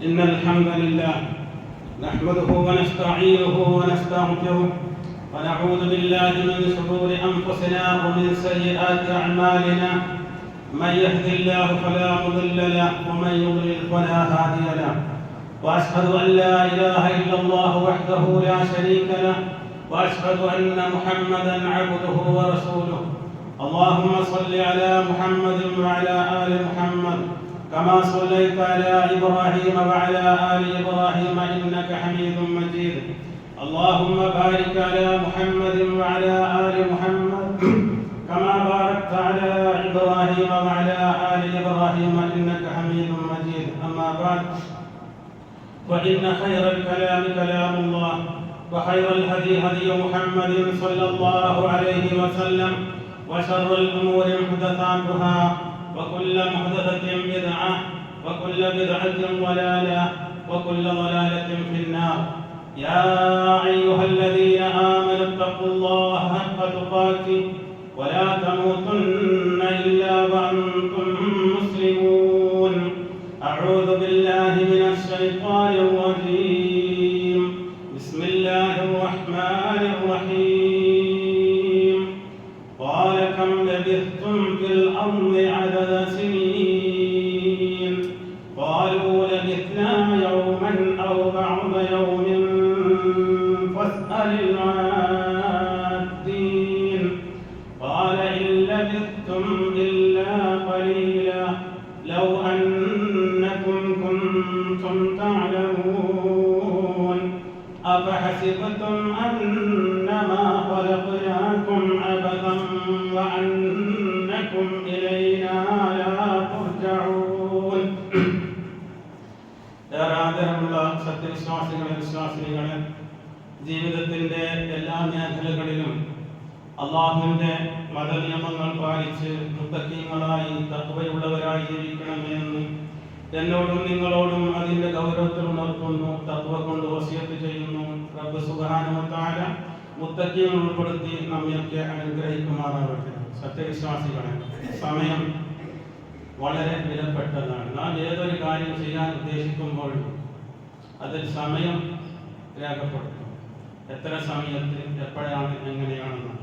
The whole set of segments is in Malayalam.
إن الحمد لله نحمده ونستعينه ونستغفره ونعوذ بالله من شرور أنفسنا ومن سيئات أعمالنا. من يهد الله فلا مضل له ومن يضلل فلا هادي له. وأشهد أن لا إله إلا الله وحده لا شريك له وأشهد أن محمدا عبده ورسوله. اللهم صل على محمد وعلى آل محمد كما صليت على إبراهيم وعلى آل إبراهيم إنك حميد مجيد. اللهم بارك على محمد وعلى آل محمد كما باركت على إبراهيم وعلى آل إبراهيم إنك حميد مجيد. أما بعد، فإن خير الكلام كلام الله وخير الهدي هدي محمد صلى الله عليه وسلم وشر الأمور محدثاتها وكل محدثة بدعة وكل بدعة ضلالة وكل ضلالة في النار. يا أيها الذين آمنوا اتقوا الله حق تقاته ولا تموتن إلا وأنتم مسلمون. أعوذ بالله من الشيطان الرجيم. بسم الله الرحمن الرحيم. قال كم لبثتم في الأرض عدد سنين قالوا لبثنا يوما أو بعض يوم فاسأل العادين. قال إن لبثتم إلا قليلا لو أنكم كنتم تعلمون. أفحسبتم أنما خلقناكم عبثا وأنكم إلينا لا ترجعون. ആദരവുള്ള സത്യവിശ്വാസികളെ വിശ്വാസിനികളെ, ജീവിതത്തിന്റെ എല്ലാ മേഖലകളിലും അള്ളാഹുവിന്റെ മതനിയമങ്ങൾ പാലിച്ച് മുത്തഖീങ്ങളായി തഖ്വയുള്ളവരായി ജീവിക്കണമെന്ന് എന്നോടും നിങ്ങളോടും അതിന്റെ ഗൗരവത്തിൽ ഉണർത്തുന്നു. തഖ്വ കൊണ്ട് വസിയത്ത് ചെയ്യുന്നു. റബ്ബ് സുബ്ഹാനഹു വ തആല മുത്തഖീങ്ങൾ ഉൾപ്പെടുത്തി നമ്മയൊക്കെ അനുഗ്രഹിക്കുമാറാവട്ടെ. സത്യവിശ്വാസികളെ, സമയം വളരെ വിലപ്പെട്ടതാണ്. നാം ഏതൊരു കാര്യം ചെയ്യാൻ ഉദ്ദേശിക്കുമ്പോൾ അതിൽ സമയം രേഖപ്പെടുത്തും. എത്ര സമയത്ത് എപ്പോഴാണ് എങ്ങനെയാണെന്ന്.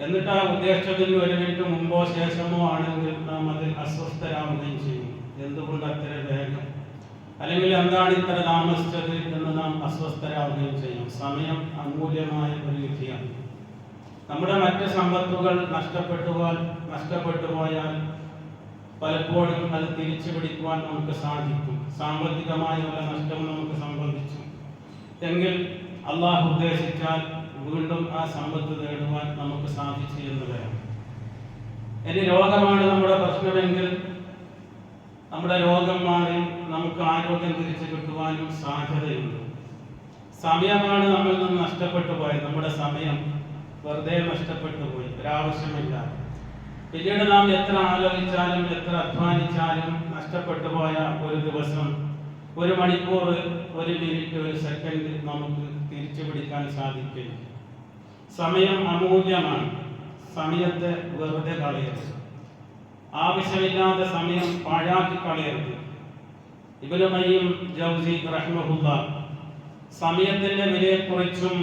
എന്നിട്ട് ആ ഉദ്ദേശത്തിന് ഒരു മിനിറ്റ് മുമ്പോ ശേഷമോ ആണെങ്കിൽ നാം അതിൽ അസ്വസ്ഥരാവുകയും ചെയ്യും. എന്തുകൊണ്ട് അത്ര വേഗം, അല്ലെങ്കിൽ എന്താണ് ഇത്ര താമസിച്ചത് എന്ന് നാം അസ്വസ്ഥരാവുകയും ചെയ്യും. സമയം അമൂല്യമായ ഒരു വിധിയാണ്. നമ്മുടെ മറ്റ് സമ്പത്തുകൾ നഷ്ടപ്പെട്ടു പോയാൽ പലപ്പോഴും അത് തിരിച്ചു പിടിക്കുവാൻ നമുക്ക് സാധിക്കും. സാമ്പത്തികമായുള്ള നഷ്ടം നമുക്ക് സംഭവിച്ചു എങ്കിൽ അള്ളാഹു ഉദ്ദേശിച്ചാൽ വീണ്ടും ആ സമ്പത്ത് നേടുവാൻ നമുക്ക് സാധിച്ചു എന്ന് വരാം. ഇനി രോഗമാണ് നമ്മുടെ പ്രശ്നമെങ്കിൽ നമ്മുടെ രോഗം മാറി നമുക്ക് ആരോഗ്യം തിരിച്ചു കിട്ടുവാനും സാധ്യതയുണ്ട്. സമയമാണ് നമ്മിൽ നിന്ന് നഷ്ടപ്പെട്ടു പോയത്. നമ്മുടെ സമയം വെറുതെ നഷ്ടപ്പെട്ടു പോയി, ഒരാവശ്യമില്ല. പിന്നീട് നാം എത്ര ആലോചിച്ചാലും എത്ര അധ്വാനിച്ചാലും നഷ്ടപ്പെട്ടു പോയ ഒരു ദിവസം, ഒരു മണിക്കൂർ, ഒരു മിനിറ്റ്, ഒരു സെക്കൻഡ് നമുക്ക് തിരിച്ചു പിടിക്കാൻ സാധിക്കില്ല. സമയം അമൂല്യമാണ്. സമയത്തെ വെറുതെ കളയരുത്. ആവശ്യമില്ലാത്ത സമയം പാഴാക്കി കളയരുത്. ഇബ്നു ഖയ്യിം ജൗസി റഹിമഹുല്ലാഹ് സമയത്തിന്റെ വിലയെക്കുറിച്ചും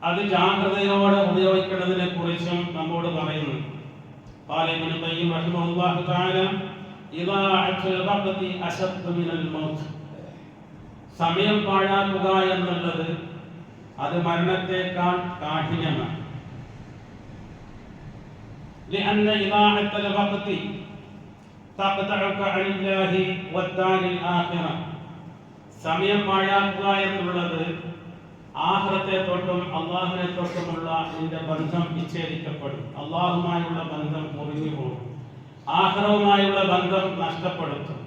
അത് ജാഗ്രതയോടെ ഉപയോഗിക്കുന്നതിനെ കുറിച്ചും നമ്മോട് പറയുന്നു. ഖാല ഇബ്നു ഖയ്യിം റഹിമഹുല്ലാഹു തആല ഇദാഅത്തുൽ വഖ്തി അശദ്ദു മിനൽ മൗത്ത്. സമയം പാഴാക്കുക എന്നുള്ളത് അത് മരണത്തേക്കാൾ കാഠിന്യമാണ്. لأن إضاعة الوقت تقطعك عن الله والدار الآخرة. സമയം പാഴാക്കുക എന്നുള്ളത് ആഖിറത്തെ തൊട്ടും അല്ലാഹുവിനെ തൊട്ടുമുള്ള നിന്റെ ബന്ധം വിച്ഛേദിക്കപ്പെടും. അല്ലാഹുമായുള്ള ബന്ധം മുറിഞ്ഞു പോകും. ആഖിറവുമായുള്ള ബന്ധം നഷ്ടപ്പെടുത്തും.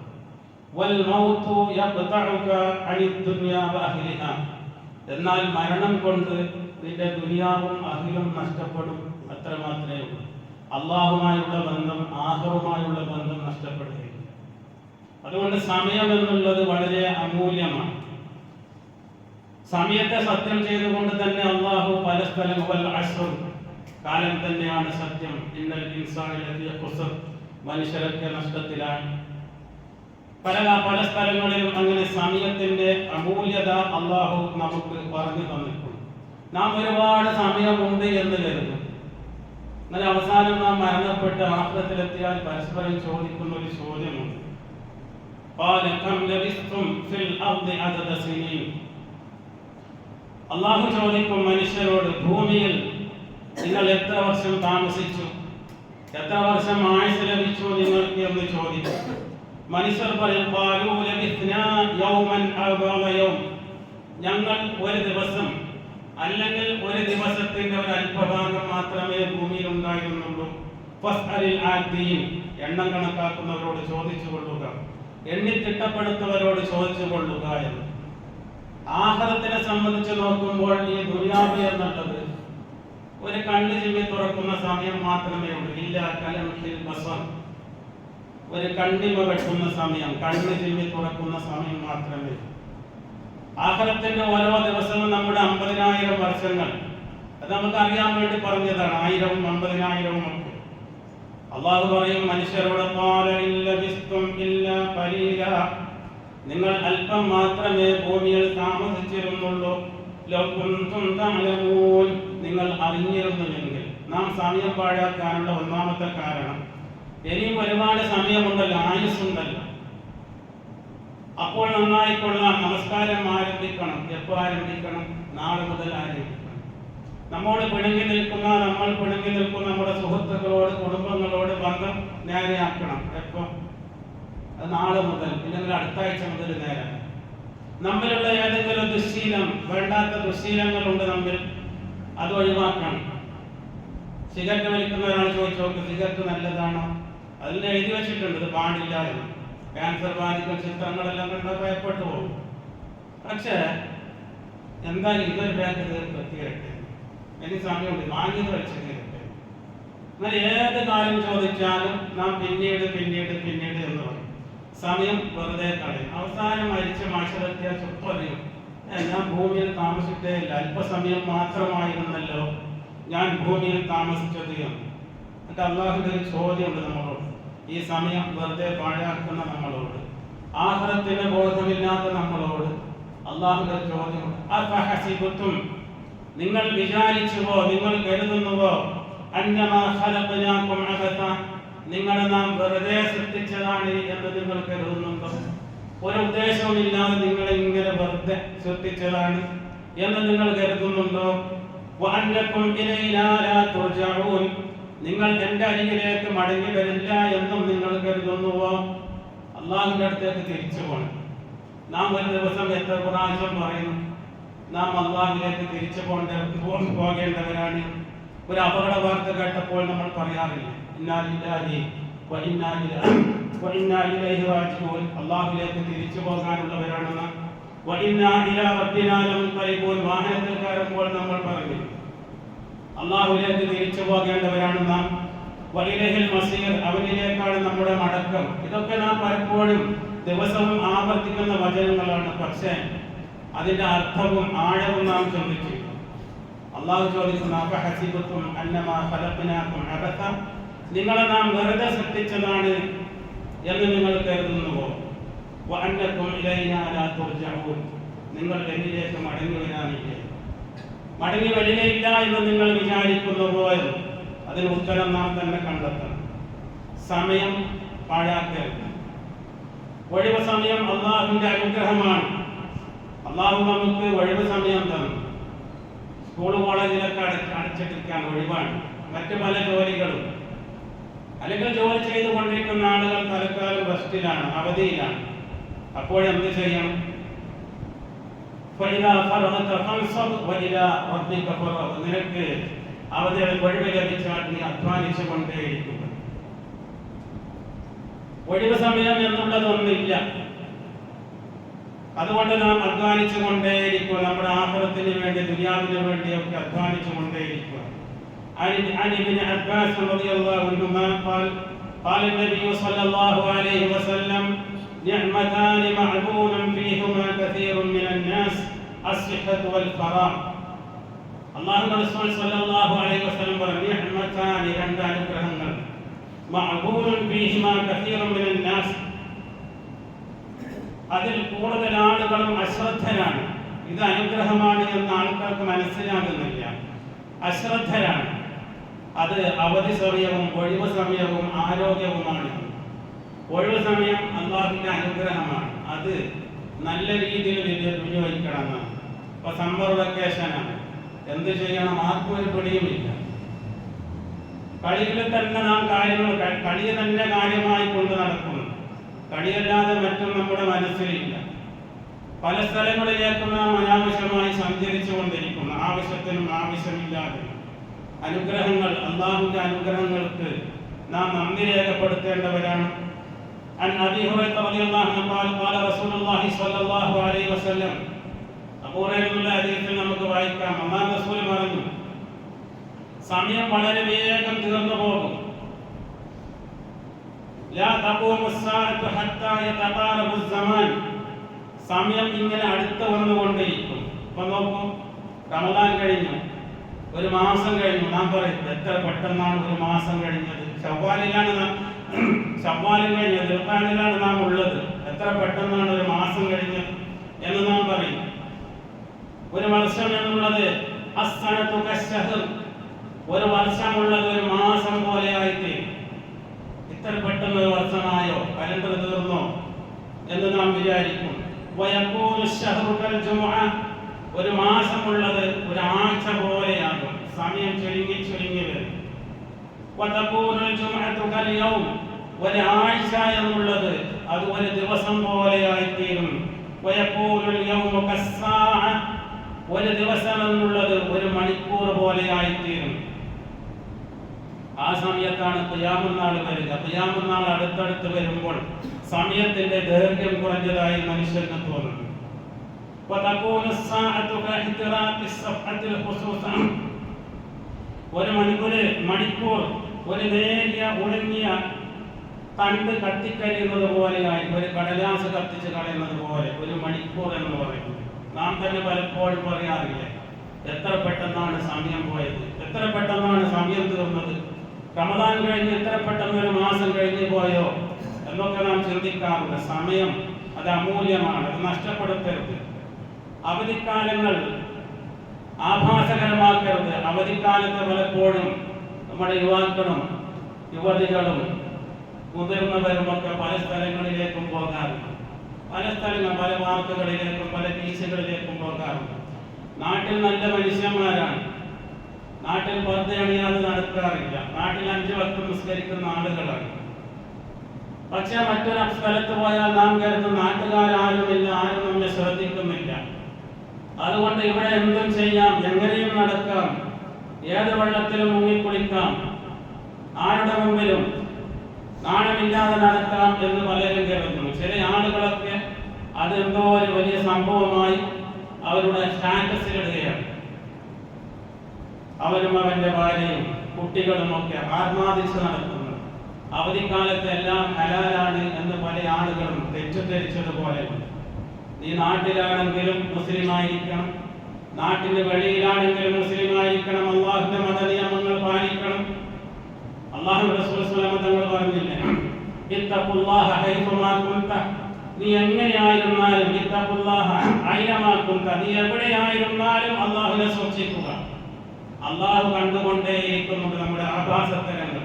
വൽ മൗതു യഖ്തഉക അനിദ് ദുനിയാ വഅഹ്ലിഹാ. എന്നാൽ മരണം കൊണ്ട് നിന്റെ ദുനിയാവും അഹ്ലും നഷ്ടപ്പെടും. അത്ര മാത്രമേ ഉള്ളൂ. അല്ലാഹുമായുള്ള ബന്ധം, ആഖിറവുമായുള്ള ബന്ധം നഷ്ടപ്പെടുകയില്ല. അതുകൊണ്ട് സമയം എന്നുള്ളത് വളരെ അമൂല്യമാണ്. സമയത്തെ സത്യം ചെയ്തുകൊണ്ട് തന്നെ അല്ലാഹു പല സ്ഥലം വൽ അസ്ർ, കാലം തന്നെയാണ് സത്യം. ഇന്നൽ ഇൻസാന ലഫീ ഖുസ്ർ, മനുഷ്യരൊക്കെ നഷ്ടത്തിലാണ്. പല സ്ഥലങ്ങളിലും അങ്ങനെ സമയത്തിന്റെ അമൂല്യത അള്ളാഹു നമുക്ക് പറഞ്ഞു തന്നിട്ടുണ്ട്. നാം ഒരുപാട് സമയമുണ്ട് എന്ന് കരുതും. എന്നാൽ അവസാനം നാം മരണപ്പെട്ട് ആഖിറത്തിലെത്തിയാൽ പരസ്പരം ചോദിക്കുന്ന ഒരു ചോദ്യമുണ്ട്. അള്ളാഹു ചോദിക്കും മനുഷ്യരോട്, ഭൂമിയിൽ നിങ്ങൾ എത്ര വർഷം താമസിച്ചു, എത്ര വർഷം ആയുസ് ലഭിച്ചു നിങ്ങൾക്ക് എന്ന് ചോദിക്കും. മനുഷ്യർ പറയും, ഞങ്ങൾ ഒരു ദിവസം അല്ലെങ്കിൽ ഒരു ദിവസത്തിന്റെ ഒരു അല്പഭാഗം മാത്രമേ ഭൂമിയിൽ ഉണ്ടായിരുന്നുള്ളൂ. എണ്ണം കണക്കാക്കുന്നവരോട് ചോദിച്ചു കൊള്ളുക, എണ്ണിത്തിട്ടപ്പെടുത്തവരോട് ചോദിച്ചു കൊള്ളുക എന്ന്. ആഖിറത്തിനെ സംബന്ധിച്ച് നോക്കുമ്പോൾ ഈ ദുനിയാവ് എന്നുള്ളത് ഒരു കണ്ണ് ചിമ്മി തുറക്കുന്ന സമയം മാത്രമേ ഉള്ളൂ. ഇല്ല കലംഹിൽ ബസർ, ഒരു കണ്ണിമ വെട്ടുന്ന സമയം, കണ്ണ് ചിമ്മി തുറക്കുന്ന സമയം മാത്രമേ. ആഖിറത്തിന്റെ ഓരോ ദിവസവും നമ്മുടെ 50,000 വർഷങ്ങൾ, അത് നമുക്ക് അറിയാൻ വേണ്ടി പറഞ്ഞതാണ്. 1000, 50,000 ഒക്കെ. അള്ളാഹു പറയും മനുഷ്യരോട്, നിങ്ങൾ അല്പം മാത്രമേ ഭൂമിയിൽ താമസിച്ചിരുന്നുള്ളൂ. നിങ്ങൾ അറിഞ്ഞിരുന്നുവെങ്കിൽ. നാം സമയം പാഴാക്കാനുള്ള ഒന്നാമത്തെ കാരണം, ഇനിയും ഒരുപാട് സമയമുണ്ടല്ലോ, ആയുസ്സുണ്ടല്ലോ. അപ്പോൾ നന്നായിക്കൊള്ളാം. നമസ്കാരം ആരംഭിക്കണം. എപ്പോൾ ആരംഭിക്കണം? നാളെ മുതൽ ആരംഭിക്കണം. നമ്മോട് പിണങ്ങി നിൽക്കുന്ന, നമ്മൾ പിണങ്ങി നിൽക്കുന്ന നമ്മുടെ സുഹൃത്തുക്കളോട്, കുടുംബങ്ങളോട് ബന്ധം നേരെയാക്കണം. എപ്പോൾ? അത് നാളെ മുതൽ, ഇല്ലെങ്കിൽ അടുത്ത ആഴ്ച മുതൽ നേരെ. നമ്മിലുള്ള ഏതെങ്കിലും ദുശ്ശീലം, വേണ്ടാത്ത ദുശ്ശീലങ്ങളുണ്ട് നമ്മിൽ, അത് ഒഴിവാക്കണം. സിഗരറ്റ് വലിക്കുന്ന ഒരാൾ ചോദിച്ചു നോക്ക്, സിഗരറ്റ് നല്ലതാണോ? അതിൽ എഴുതി വെച്ചിട്ടുണ്ട് ഇത് പാടില്ല എന്ന്. ക്യാൻസർ ബാധിക്കുന്ന ചിത്രങ്ങളെല്ലാം കണ്ടാൽ ഭയപ്പെട്ടു പോകും. പക്ഷേ എന്തായാലും ഇതൊരു ബാങ്ക് തീരട്ടെ, എനിക്ക് സമയമുണ്ട്, വാങ്ങിയത് വെച്ച് തീരട്ടെ. എന്നാൽ ഏത് കാര്യം ചോദിച്ചാലും നാം പിന്നീട് എന്ന് പറയും. സമയം വെറുതെ കളയും. അവസാനം മരിച്ച മാഷറെത്തിയ ചുപ്പറിയും, ഞാൻ ഭൂമിയിൽ താമസിച്ചേ ഇല്ല, അല്പസമയം മാത്രമായിരുന്നല്ലോ ഞാൻ ഭൂമിയിൽ താമസിച്ചത് എന്ന്. എന്നിട്ട് അള്ളാഹുവിന്റെ ഒരു ചോദ്യമുണ്ട് നമ്മളോട്, ഈ സമയം വെറുതെ പാഴാക്കുന്ന നമ്മളോട്, ആഖിറത്തിന് ബോധമില്ലാത്ത നമ്മളോട് അള്ളാഹുവിന്റെ ചോദ്യമുണ്ട്. അഫഹസിബതും, നിങ്ങൾ വിചാരിച്ചുവോ, നിങ്ങൾ കരുതുന്നുവോ, അന്നമാ ഖലഖനാകും അബസ, നിങ്ങളെ നാം വെറുതെ സൃഷ്ടിച്ചതാണ് എന്ന് നിങ്ങൾ കരുതുന്നുണ്ടോ? ഒരു ഉദ്ദേശവുമില്ലാതെ നിങ്ങളെ ഇങ്ങനെ വെറുതെ സൃഷ്ടിച്ചതാണ് എന്ന് നിങ്ങൾ കരുതുന്നുണ്ടോ? വഅന്നകും ഇലൈനാ ലാ തുർജഊൻ, നിങ്ങൾ എൻ്റെ അരികിലേക്ക് മടങ്ങി വരില്ല എന്നും നിങ്ങൾ കരുതുന്നുവോ? അള്ളാഹുവിന്റെ അടുത്തേക്ക് തിരിച്ചു പോകണം. നാം ഒരു ദിവസം എത്ര പ്രാവശ്യം പറയുന്നു നാം അള്ളാഹുവിലേക്ക് തിരിച്ചു പോകേണ്ടവരാണ്. ഒരു അപകട വാർത്ത കേട്ടപ്പോൾ നമ്മൾ പറയാറില്ല, അള്ളാഹുവിലേക്ക് തിരിച്ചു പോകാനുള്ളവരാണെന്ന്. വാഹനത്തിൽ കയറുമ്പോൾ നമ്മൾ പറഞ്ഞു അള്ളാഹുവിലേക്ക് തിരിച്ചു പോകേണ്ടവരാണ് നാം. വഇലൈഹിൽ മസീർ, അവനിലേക്കാണ് നമ്മുടെ മടക്കം. ഇതൊക്കെ നാം പലപ്പോഴും ദിവസവും ആവർത്തിക്കുന്ന വചനങ്ങളാണ്. പക്ഷേ അതിന്റെ അർത്ഥവും ആഴവും നാം ചിന്തിച്ചു. അള്ളാഹു ചോദിക്കുന്ന, അഫഹസിബതും അന്നമാ ഖലഖനാകും അബസ, നിങ്ങളെ നാം വെറുതെ സൃഷ്ടിച്ചതാണ് എന്ന് നിങ്ങൾ കരുതുന്നുവോ? വഅന്നകും ഇലൈനാ ലാ തുർജഊൻ, നിങ്ങൾ എന്നിലേക്ക് മടങ്ങി വരികയില്ല എന്ന് നിങ്ങൾ വിചാരിക്കുന്നുവോ എന്ന്. അതിന് ഉത്തരം നാം തന്നെ കണ്ടെത്തണം. സമയം പാഴാക്കരുത്. ഒഴിവ് സമയം അള്ളാഹുവിന്റെ അനുഗ്രഹമാണ്. അള്ളാഹു നമുക്ക് ഒഴിവ് സമയം തന്നു. സ്കൂൾ കോളേജിലൊക്കെ അടച്ചിട്ടിരിക്കാൻ ഒഴിവാണ്. മറ്റു പല ജോലികളും, അല്ലെങ്കിൽ ജോലി ചെയ്തുകൊണ്ടിരിക്കുന്ന ആളുകൾ തൽക്കാലം റെസ്റ്റിലാണ്, അവധിയിലാണ്. അപ്പോഴെന്ത് ചെയ്യണം? നിനക്ക് അവധിയുടെ ഒഴിവ് ലഭിച്ചാൽ നീ അധ്വാനിച്ചു കൊണ്ടേയിരിക്കുക. ഒഴിവ് സമയം എന്നുള്ളതൊന്നില്ല. അതുകൊണ്ട് നാം അധ്വാനിച്ചു കൊണ്ടേയിരിക്കുക. നമ്മുടെ ആഖിറത്തിന് വേണ്ടി, ദുനിയാവിന് വേണ്ടിയൊക്കെ അധ്വാനിച്ചു കൊണ്ടേയിരിക്കുക. عن ابن عباس رضي الله عنهما قال النبي صلى الله عليه وسلم نعمتان مغبون فيهما كثير من الناس الصحة والفراغ. الله رسول صلى الله عليه وسلم نعمتان രണ്ട് അനുഗ്രഹങ്ങൾ മഅബൂൻ ഫീഹിമാ കസീറൻ മിനൻ നാസ്, അതിൽ കൂടുതൽ ആളുകളും അശ്രദ്ധരാണ്. ഇത് അനുഗ്രഹമാണ് എന്ന് ആൾക്കാർക്ക് മനസ്സിലാകുന്നില്ല. അശ്രദ്ധരാണ്. അത് അവധി സമയവും ഒഴിവ് സമയവും ആരോഗ്യവുമാണ്. ഒഴിവ് സമയം അല്ലാഹുവിന്റെ അനുഗ്രഹമാണ്. അത് നല്ല രീതിയിൽ വിനിയോഗിക്കണം. ഇപ്പൊ സമ്മർ വെക്കേഷനാണ്, എന്ത് ചെയ്യണം? ആർക്കും ഒരു പിടിയുമില്ല. കളിയിൽ തന്നെ നാം കാര്യങ്ങൾ കളിയെ തന്നെ കാര്യമായി കൊണ്ട് നടക്കുന്നു. കളിയല്ലാതെ മറ്റും നമ്മുടെ മനസ്സിലില്ല. പല സ്ഥലങ്ങളിലേക്കും നാം അനാവശ്യമായി സഞ്ചരിച്ചു കൊണ്ടിരിക്കുന്നു, ആവശ്യത്തിനും ആവശ്യമില്ലാതെ. അനുഗ്രഹങ്ങൾ, അല്ലാഹുവിന്റെ അനുഗ്രഹങ്ങൾക്ക് നാം നന്ദി രേഖപ്പെടുത്തേണ്ടവരാണ്. عن أبي هريرة رضي الله عنه قال قال رسول الله صلى الله عليه وسلم അബൂ ഹുറൈറയുടെ ഹദീസിൽ നമുക്ക് വായിക്കാം, അല്ലാഹുവിന്റെ റസൂൽ പറഞ്ഞു, സമയം വളരെ വേഗം തീർന്നു പോകും. ലാ തഖൂമു الساعة حتى يتقارب الزمان. സമയം ഇങ്ങനെ അടുത്ത് വന്നുകൊണ്ടിരിക്കും. ഇപ്പൊ നോക്കൂ, റമദാൻ കഴിഞ്ഞു, ഒരു മാസം കഴിഞ്ഞു. നാം പറയും എത്ര പെട്ടെന്നാണ് ഒരു മാസം കഴിഞ്ഞത്. ശവ്വാലിലാണ് കഴിഞ്ഞത്, ദുൽഖഅദയിലാണ് നാം ഉള്ളത്. എത്ര പെട്ടെന്നാണ് ഒരു മാസം കഴിഞ്ഞത് എന്ന് നാം പറയും. ഒരു വർഷം എന്നുള്ളത് അസ്സനതു കശ്ശഹർ, ഒരു വർഷമുള്ളത് ഒരു മാസം പോലെ ആയിത്തീരും. ഇത്ര പെട്ടെന്ന് ഒരു വർഷമായോ, കലണ്ടർ തീർന്നോ എന്ന് നാം വിചാരിക്കും. വയഖൂനു അശ്ശഹറു കൽ ജുമുഅ, ഒരു മാസമുള്ളത് ഒരു ആഴ്ച പോലെയാകും. സമയം ചുരുങ്ങി വരും. വതഖൂനു അൽ ജുമുഅതു കൽ യൗം, ഒരാഴ്ച എന്നുള്ളത് അത് ഒരു ദിവസം പോലെയായിത്തീരും. വയഖൂനു അൽ യൗമു കസ്സാഅ, ഒരു ദിവസം എന്നുള്ളത് ഒരു മണിക്കൂർ പോലെയായിത്തീരും. ആ സമയത്താണ് ഖിയാമത്ത് നാൾ വരിക. ഖിയാമത്ത് നാൾ അടുത്തടുത്ത് വരുമ്പോൾ സമയത്തിന്റെ ദൈർഘ്യം കുറഞ്ഞതായി മനുഷ്യന് തോന്നുന്നു. വതഖൂനു അസ്സാഅതു കഇഹ്തിറാഖി അസ്സഫഅത്തിൽ ഖുസൂസ, ഒരു മണിക്കൂർ ഒരു നേരിയ ഉണങ്ങിയ തണ്ട് കത്തിക്കരിയുന്നത് പോലെയായി, ഒരു കടലാസ് കത്തിച്ച് കളയുന്നത് പോലെ ഒരു മണിക്കൂർ എന്ന് പറയുന്നത്. നാം തന്നെ പലപ്പോഴും പറയാറില്ല, എത്ര പെട്ടെന്നാണ് സമയം പോയത്, എത്ര പെട്ടെന്നാണ് സമയം തീർന്നത്, റമദാൻ കഴിഞ്ഞ് എത്ര പെട്ടെന്ന് ഒരു മാസം കഴിഞ്ഞു പോയോ എന്നൊക്കെ നാം ചിന്തിക്കാറുണ്ട്. സമയം അത് അമൂല്യമാണ്, അത് നഷ്ടപ്പെടുത്തരുത്. അവധിക്കാലങ്ങൾ ആഭാസകരമാക്കരുത്. അവധിക്കാലത്ത് പലപ്പോഴും നമ്മുടെ യുവാക്കളും യുവതികളും മുതിർന്നവരുമൊക്കെ പല സ്ഥലങ്ങളിലേക്കും പോകാറുണ്ട്. പല വാർത്തകളിലേക്കും പല ബീച്ചുകളിലേക്കും പോകാറുണ്ട്. നാട്ടിൽ നല്ല മനുഷ്യന്മാരാണ്, നാട്ടിൽ പർദ്ദ അണിയാതെ നടക്കാറില്ല, നാട്ടിൽ 5 വക്ത് നിസ്കരിക്കുന്ന ആളുകളാണ്. പക്ഷെ മറ്റൊരു സ്ഥലത്ത് പോയാൽ നാം കരുതുന്ന നാട്ടുകാരാരുമില്ല, ആരും നമ്മെ ശ്രദ്ധിക്കുന്നില്ല. അതുകൊണ്ട് ഇവിടെ എന്തും ചെയ്യാം, എങ്ങനെയും നടക്കാം, ഏത് വെള്ളത്തിലും മുങ്ങിക്കുളിക്കാം, ആരുടെ മുമ്പിലും നാണമില്ലാതെ നടക്കാം എന്ന് പലരും കരുതുന്നു. ചില ആളുകളൊക്കെ അതെന്തോ ഒരു വലിയ സംഭവമായി അവരുടെ സ്റ്റാറ്റസിലിടുകയാണ്. അവരും അവന്റെ ഭാര്യയും കുട്ടികളും ഒക്കെ ആത്മാദിച്ച് നടത്തുന്നു. അവധിക്കാലത്ത് എല്ലാം ഹലാലാണ് എന്ന് പല ആളുകളും തെറ്റിദ്ധരിച്ചതുപോലെ. നീ നാട്ടിലാണെങ്കിലും മുസ്ലിമായിരിക്കണം, നാട്ടിന്റെ വെളിയിലാണെങ്കിലും മുസ്ലിമായിരിക്കണം, അല്ലാഹുവിന്റെ മതനിയമങ്ങൾ പാലിക്കണം. അല്ലാഹു റസൂൽ സ്വല്ലല്ലാഹു അലൈഹി വസല്ലം പറഞ്ഞില്ലേ, ഇത്തഖുല്ലാഹ ഹൈതുമാ കുൻത, നീ എങ്ങനെയായിരുന്നാലും ഇത്തഖുല്ലാഹ ഐനമാ കുൻത, നീ എവിടെയായിരുന്നാലും അല്ലാഹുവിനെ സൂക്ഷിക്കുക. അല്ലാഹു കണ്ടുകൊണ്ടേയിരിക്കുന്നുണ്ട് നമ്മുടെ ആഭാസത്തരങ്ങൾ.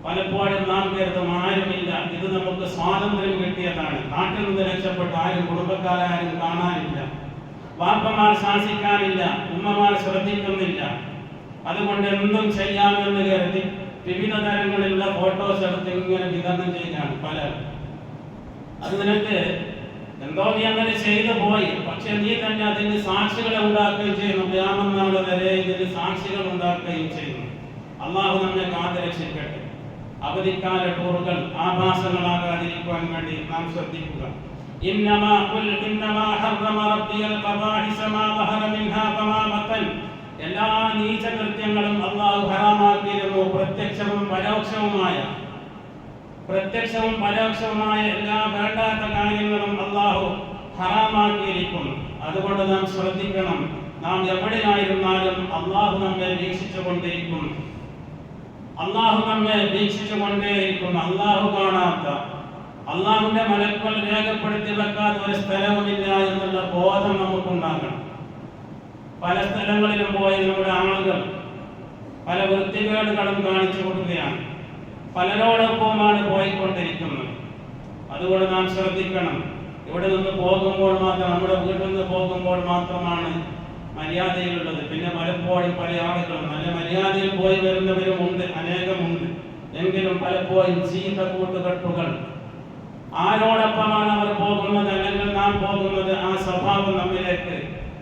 പലപ്പോഴും നാം കരുതും ആരുമില്ല, ഇത് നമുക്ക് സ്വാതന്ത്ര്യം കിട്ടിയതാണ്, നാട്ടിൽ നിന്ന് രക്ഷപ്പെട്ടു, ആരും കുടുംബക്കാരും കാണാനില്ല, വാപ്പമാർ ശാസിക്കാനില്ല, ഉമ്മമാർ ശ്രദ്ധിക്കുന്നില്ല, അതുകൊണ്ട് എന്തും ചെയ്യാമെന്ന് കരുതി വിവിധ തരങ്ങളിലുള്ള ഫോട്ടോസ് എടുത്ത് ഇങ്ങനെ വിതരണം ചെയ്യുകയാണ് പലരും. അത് നിനക്ക് എന്തോ നീ അങ്ങനെ ചെയ്തു പോയി, പക്ഷെ നീ തന്നെ അതിന് സാക്ഷികളെ ഉണ്ടാക്കുകയും ചെയ്യുന്നു. ഖിയാമത്ത് നാൾ വരെ ഇതിന് സാക്ഷികൾ ഉണ്ടാക്കുകയും ചെയ്യുന്നു. അല്ലാഹു നമ്മെ കാത്തുരക്ഷിക്കട്ടെ. അവധിക്കാല ടൂറുകൾ ആഭാസങ്ങളാകാതിരിക്കുവാൻ വേണ്ടി നാം ശ്രദ്ധിക്കുക. ഇന്നമാ ഹറമ റബ്ബിയൽ ഖബാഹിസ മാ ദഹറ മിൻഹാ വമാ ബത്തൻ, എല്ലാ നീചകൃത്യങ്ങളും അല്ലാഹു ഹറാമാക്കിയിരുന്നു. പ്രത്യക്ഷവും പരോക്ഷവുമായ എല്ലാ വേണ്ടാത്ത കാര്യങ്ങളും അല്ലാഹു ഹറാമാക്കിയിരിക്കുന്നു. അതുകൊണ്ട് നാം ശ്രദ്ധിക്കണം. നാം എവിടെയായിരുന്നാലും അല്ലാഹു നമ്മെ വീക്ഷിച്ചുകൊണ്ടേയിരിക്കുന്നു. അല്ലാഹു കാണാത്ത അള്ളാഹുവിന്റെ മലക്കുകൾ രേഖപ്പെടുത്തി വെക്കാത്ത ഒരു സ്ഥലവുമില്ല എന്നുള്ള ബോധം നമുക്കുണ്ടാകണം. പല സ്ഥലങ്ങളിലും പോയി നമ്മുടെ ആളുകൾ പല വൃത്തികേടുകളും കാണിച്ചു കൊടുക്കുകയാണ്. പലരോടൊപ്പമാണ് പോയിക്കൊണ്ടിരിക്കുന്നത്. അതുകൊണ്ട് നാം ശ്രദ്ധിക്കണം. ഇവിടെ നിന്ന് പോകുമ്പോൾ മാത്രം, നമ്മുടെ വീട്ടിൽ നിന്ന് പോകുമ്പോൾ മാത്രമാണ് മര്യാദയിലുള്ളത്. പിന്നെ പലപ്പോഴും പല ആളുകളും നല്ല മര്യാദയിൽ പോയി വരുന്നവരുമുണ്ട്, അനേകമുണ്ട്. എങ്കിലും പലപ്പോഴും ചീത്ത കൂട്ടുകെട്ടുകൾ, ആരോടൊപ്പമാണ് അവർ പോകുന്നത് അല്ലെങ്കിൽ നാം പോകുന്നത്, ആ സ്വഭാവം നമ്മിലേക്ക്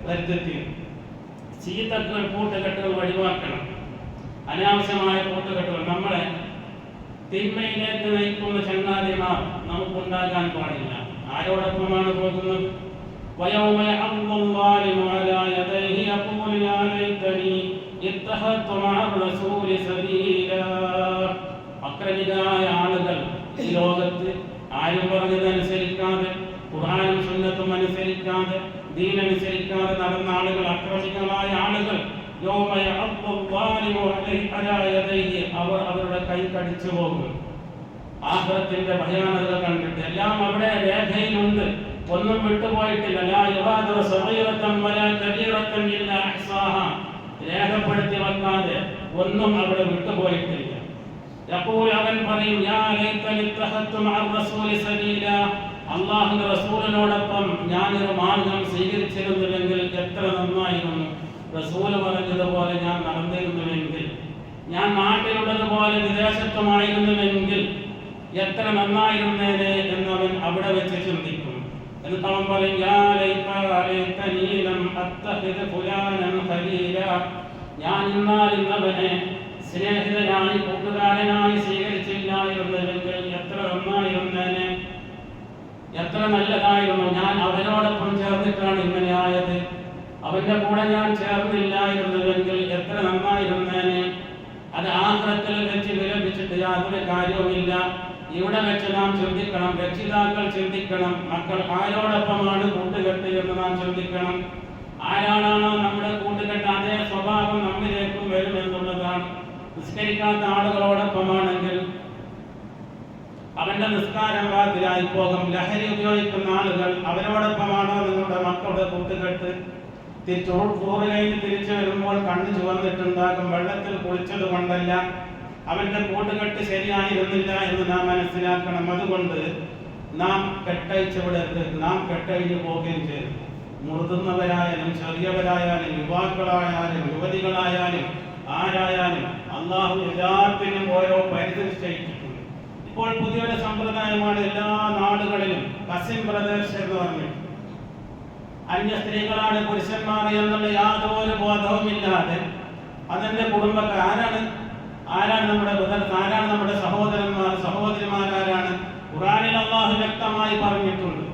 വരുത്തി ചീത്ത കൂട്ടുകെട്ടുകൾ ഒഴിവാക്കണം. അനാവശ്യമായ കൂട്ടുകെട്ടുകൾ, നമ്മളെ തിന്മയിലേക്ക് നയിക്കുന്ന ചങ്ങാതിമാർ നമുക്കുണ്ടാകാൻ പാടില്ല. ആരോടൊപ്പമാണ് പോകുന്നത്? ويوم يعض الظالم على يديه يقول يا ليتني اتخذت مع الرسول سبيلا. അക്രമികളായ ആളുകൾ ഈ ലോകത്ത് ആരും പറഞ്ഞതനുസരിക്കാതെ, ഖുർആനും സുന്നത്തും അനുസരിക്കാതെ, ദീനനുസരിക്കാതെ നടന്ന ആളുകൾ, അക്രമികളായ ആളുകൾ, യൗമ യഅദ്ദു الظالم അലാ യദൈഹി, അവർ അവരുടെ കൈ കടിച്ചു പോകും. ആഖിറത്തിന്റെ ഭയാനകത കണ്ടിട്ട് എല്ലാം അവിടെ രേഖയിലുണ്ട്, ഒന്നും വിട്ടുപോയിട്ടില്ല. ലാ യുഗാദിറു സഗീറതൻ വലാ കബീറതൻ ഇല്ലാ അഹ്സാഹാ, രേഖപ്പെടുത്തി വെക്കാതെ ഒന്നും അവിടെ വിട്ടുപോയിട്ടില്ല. യഖൂൽ, അവൻ പറയും, യാ ലൈതനി ഇത്തഖദ്തു മഅ റസൂലി സബീലാ, അല്ലാഹുവിന്റെ റസൂലിനോടൊപ്പം ഞാനൊരു മാർഗം സ്വീകരിച്ചിരുന്നുവെങ്കിൽ എത്ര നന്നായിരുന്നു. റസൂൽ പറഞ്ഞതുപോലെ ഞാൻ നടന്നിരുന്നുവെങ്കിൽ, ഞാൻ നാട്ടിലുള്ളതുപോലെ വിദേശത്തുമായിരുന്നുവെങ്കിൽ എത്ര നന്നായിരുന്നേനെ എന്നവൻ അവിടെ വെച്ച് ചിന്തിക്കും. എന്നിട്ട് അവൻ പറയും, യാ ലൈതനി ലം അത്തഖിദ് ഫുലാനൻ ഖലീലാ, ഞാൻ ഇന്നവനെ സ്നേഹിതനായി, കൂട്ടുകാരനായി സ്വീകരിച്ചില്ലായിരുന്നുവെങ്കിൽ എത്ര നന്നായിരുന്നേനെ, എത്ര നല്ലതായിരുന്നു. ഞാൻ അവനോടൊപ്പം ചേർന്നിട്ടാണ് ഇങ്ങനെയായത്. അവന്റെ കൂടെ ഞാൻ ചേർന്നില്ലായിരുന്നുവെങ്കിൽ എത്ര നന്നായിരുന്നേനെ. അത് ആഖിറത്തിൽ വെച്ച് വിലപിച്ചിട്ട് യാതൊരു കാര്യവുമില്ല. ഇവിടെ വെച്ച് നാം ചിന്തിക്കണം, രക്ഷിതാക്കൾ ചിന്തിക്കണം, മക്കൾ ആരോടൊപ്പമാണ് കൂട്ടുകെട്ട് എന്ന് നാം ചിന്തിക്കണം. ആരാണാണോ നമ്മുടെ കൂട്ടുകെട്ട്, അതേ സ്വഭാവം നമ്മിലേക്കും വരുമെന്നുള്ളതാണ്. നിസ്കരിക്കാത്ത ആളുകളോടൊപ്പമാണെങ്കിൽ അവന്റെ നിസ്കാരം ബാത്തിലായി പോകും. ലഹരി ഉപയോഗിക്കുന്ന ആളുകൾ, അവരോടൊപ്പമാണോ നിങ്ങളുടെ മക്കളുടെ കൂട്ടുകെട്ട്? ടൂറ് കഴിഞ്ഞ് തിരിച്ചു വരുമ്പോൾ കണ്ണ് ചുവന്നിട്ടുണ്ടാകും. വെള്ളത്തിൽ കുളിച്ചത് കൊണ്ടല്ല, അവന്റെ കൂട്ടുകെട്ട് ശരിയായിരുന്നില്ല എന്ന് നാം മനസ്സിലാക്കണം. അതുകൊണ്ട് നാം കെട്ടഴിച്ചു വിടരുത്, നാം കെട്ടഴിഞ്ഞു പോവുകയും ചെയ്യും. മുതിർന്നവരായാലും ചെറിയവരായാലും യുവാക്കളായാലും യുവതികളായാലും ആരായാലും അള്ളാഹു എല്ലാത്തിനും ഓരോ പരിധി നിശ്ചയിച്ചിട്ടുണ്ട്. ഇപ്പോൾ പുതിയൊരു സമ്പ്രദായമാണ് എല്ലാ നാടുകളിലും കസിൻ ബ്രദേഴ്സ് എന്ന് പറഞ്ഞു. അന്യ സ്ത്രീകളാണ് പുരുഷന്മാർ എന്നുള്ള യാതൊരു ബോധവുമില്ലാതെ അതെന്റെ കുടുംബക്കാർ ആരാണ് നമ്മുടെ ബ്രദർസ്, ആരാണ് നമ്മുടെ സഹോദരന്മാർ, സഹോദരിമാരാരാണ്? ഖുർആനിൽ അല്ലാഹു വ്യക്തമായി പറഞ്ഞിട്ടുണ്ട്.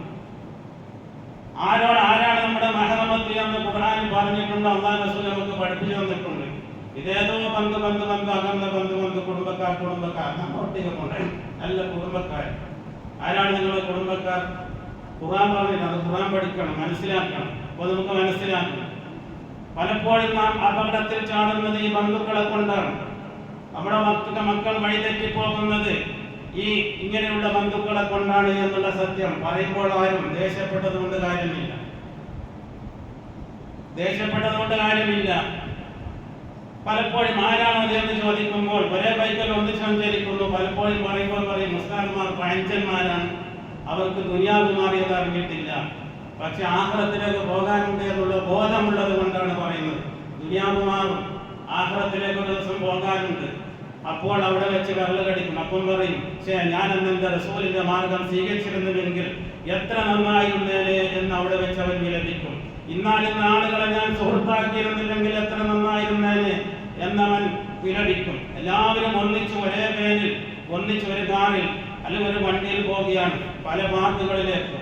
ആരാണ് നമ്മുടെ മഹറമത്ത് എന്ന് ഖുർആനിൽ പറഞ്ഞിട്ടുണ്ട്. അല്ലാഹു റസൂൽ നമുക്ക് പഠിപ്പിച്ചു തന്നിട്ടുണ്ട്. ഇതേതോ ബന്ധു അകന്ന കുടുംബക്കാർ നമ്മൾ ഒട്ടിಗೆ കൊണ്ട് നല്ല കുടുംബക്കാർ. ആരാണ് നിങ്ങളുടെ കുടുംബക്കാർ? ഖുർആൻ പറഞ്ഞിട്ടുണ്ട്. അത് ഖുർആൻ പഠിക്കണം, മനസ്സിലാക്കണം. അപ്പോൾ നമുക്ക് മനസ്സിലാക്കണം. പലപ്പോഴും നാം അപകടത്തിൽ ചാടുന്നത് ഈ ബന്ധുക്കളെ കൊണ്ടാണ്. നമ്മുടെ മക്കൾ വഴിതെറ്റിപ്പോകുന്നത് ഈ ഇങ്ങനെയുള്ള ബന്ധുക്കളെ കൊണ്ടാണ് എന്നുള്ള സത്യം പറയുമ്പോൾ ആരും ദേഷ്യപ്പെട്ടത് കൊണ്ട് കാര്യമില്ല. പലപ്പോഴും ആരാണോ എന്ന് ചോദിക്കുമ്പോൾ ഒരേ ബൈക്കിൽ ഒന്നിച്ച് സഞ്ചരിക്കുന്നു. പലപ്പോഴും പറയുമ്പോൾ പറയും മുസ്ലിംമാർ പഴഞ്ചന്മാരാണ്, അവർക്ക് ദുനിയാവ് മാറിയത് അറിഞ്ഞിട്ടില്ല. പക്ഷെ ആഖിറത്തിലേക്ക് പോകാനുണ്ട് എന്നുള്ള ബോധമുള്ളത് കൊണ്ടാണ് പറയുന്നത്. ദുനിയാവ് മാറും, ആഖിറത്തിലേക്ക് ഒരു ദിവസം പോകാനുണ്ട്. അപ്പോൾ അവിടെ വെച്ച് കരള് കടിക്കും. അപ്പം പറയും, ഞാൻ എന്റെ റസൂലിന്റെ മാർഗം സ്വീകരിച്ചിരുന്നുവെങ്കിൽ എത്ര നന്നായിരുന്നേനെ എന്ന് അവിടെ വെച്ച് അവൻ വിലപിക്കും. ഇന്നാലിന്ന് ആളുകളെ ഞാൻ സുഹൃത്താക്കിയിരുന്നില്ലെങ്കിൽ എത്ര നന്നായിരുന്നേനെ എന്നവൻ വിലപിക്കും. എല്ലാവരും ഒന്നിച്ച് ഒരേ പേരിൽ, ഒന്നിച്ച് ഒരു കാറിൽ അല്ലെങ്കിൽ ഒരു വണ്ടിയിൽ പോവുകയാണ് പല പാർക്കുകളിലേക്ക്.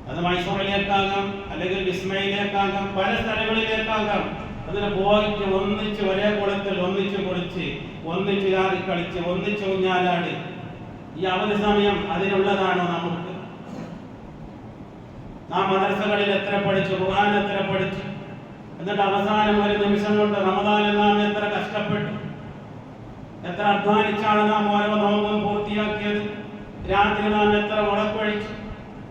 അത് മൈസൂറിലേക്കാകാം, അല്ലെങ്കിൽ വിസ്മയിലേക്കാകാം, പല സ്ഥലങ്ങളിലേക്കാകാം. അതിന് പോയിട്ട് ഒന്നിച്ച് ഒരേ കുളത്തിൽ ഒന്നിച്ച് കുളിച്ച്, ഒന്നിച്ച് ചാടി കളിച്ച്, ഒന്നിച്ച് ഊഞ്ഞാലാടി. ഈ അവധി സമയം അതിനുള്ളതാണോ നമുക്ക്? നാം മദ്രസകളിൽ എത്ര പഠിച്ചു, ഖുർആൻ എത്ര പഠിച്ചു, എന്നിട്ട് അവസാനം ഒരു നിമിഷം കൊണ്ട് റമദാനിൽ നാം എത്ര കഷ്ടപ്പെട്ടു, എത്ര അധ്വാനിച്ചാണ് നാം ഓരോ നോമ്പും പൂർത്തിയാക്കിയത്. രാത്രി നാം എത്ര ഉറക്കൊഴിച്ചു.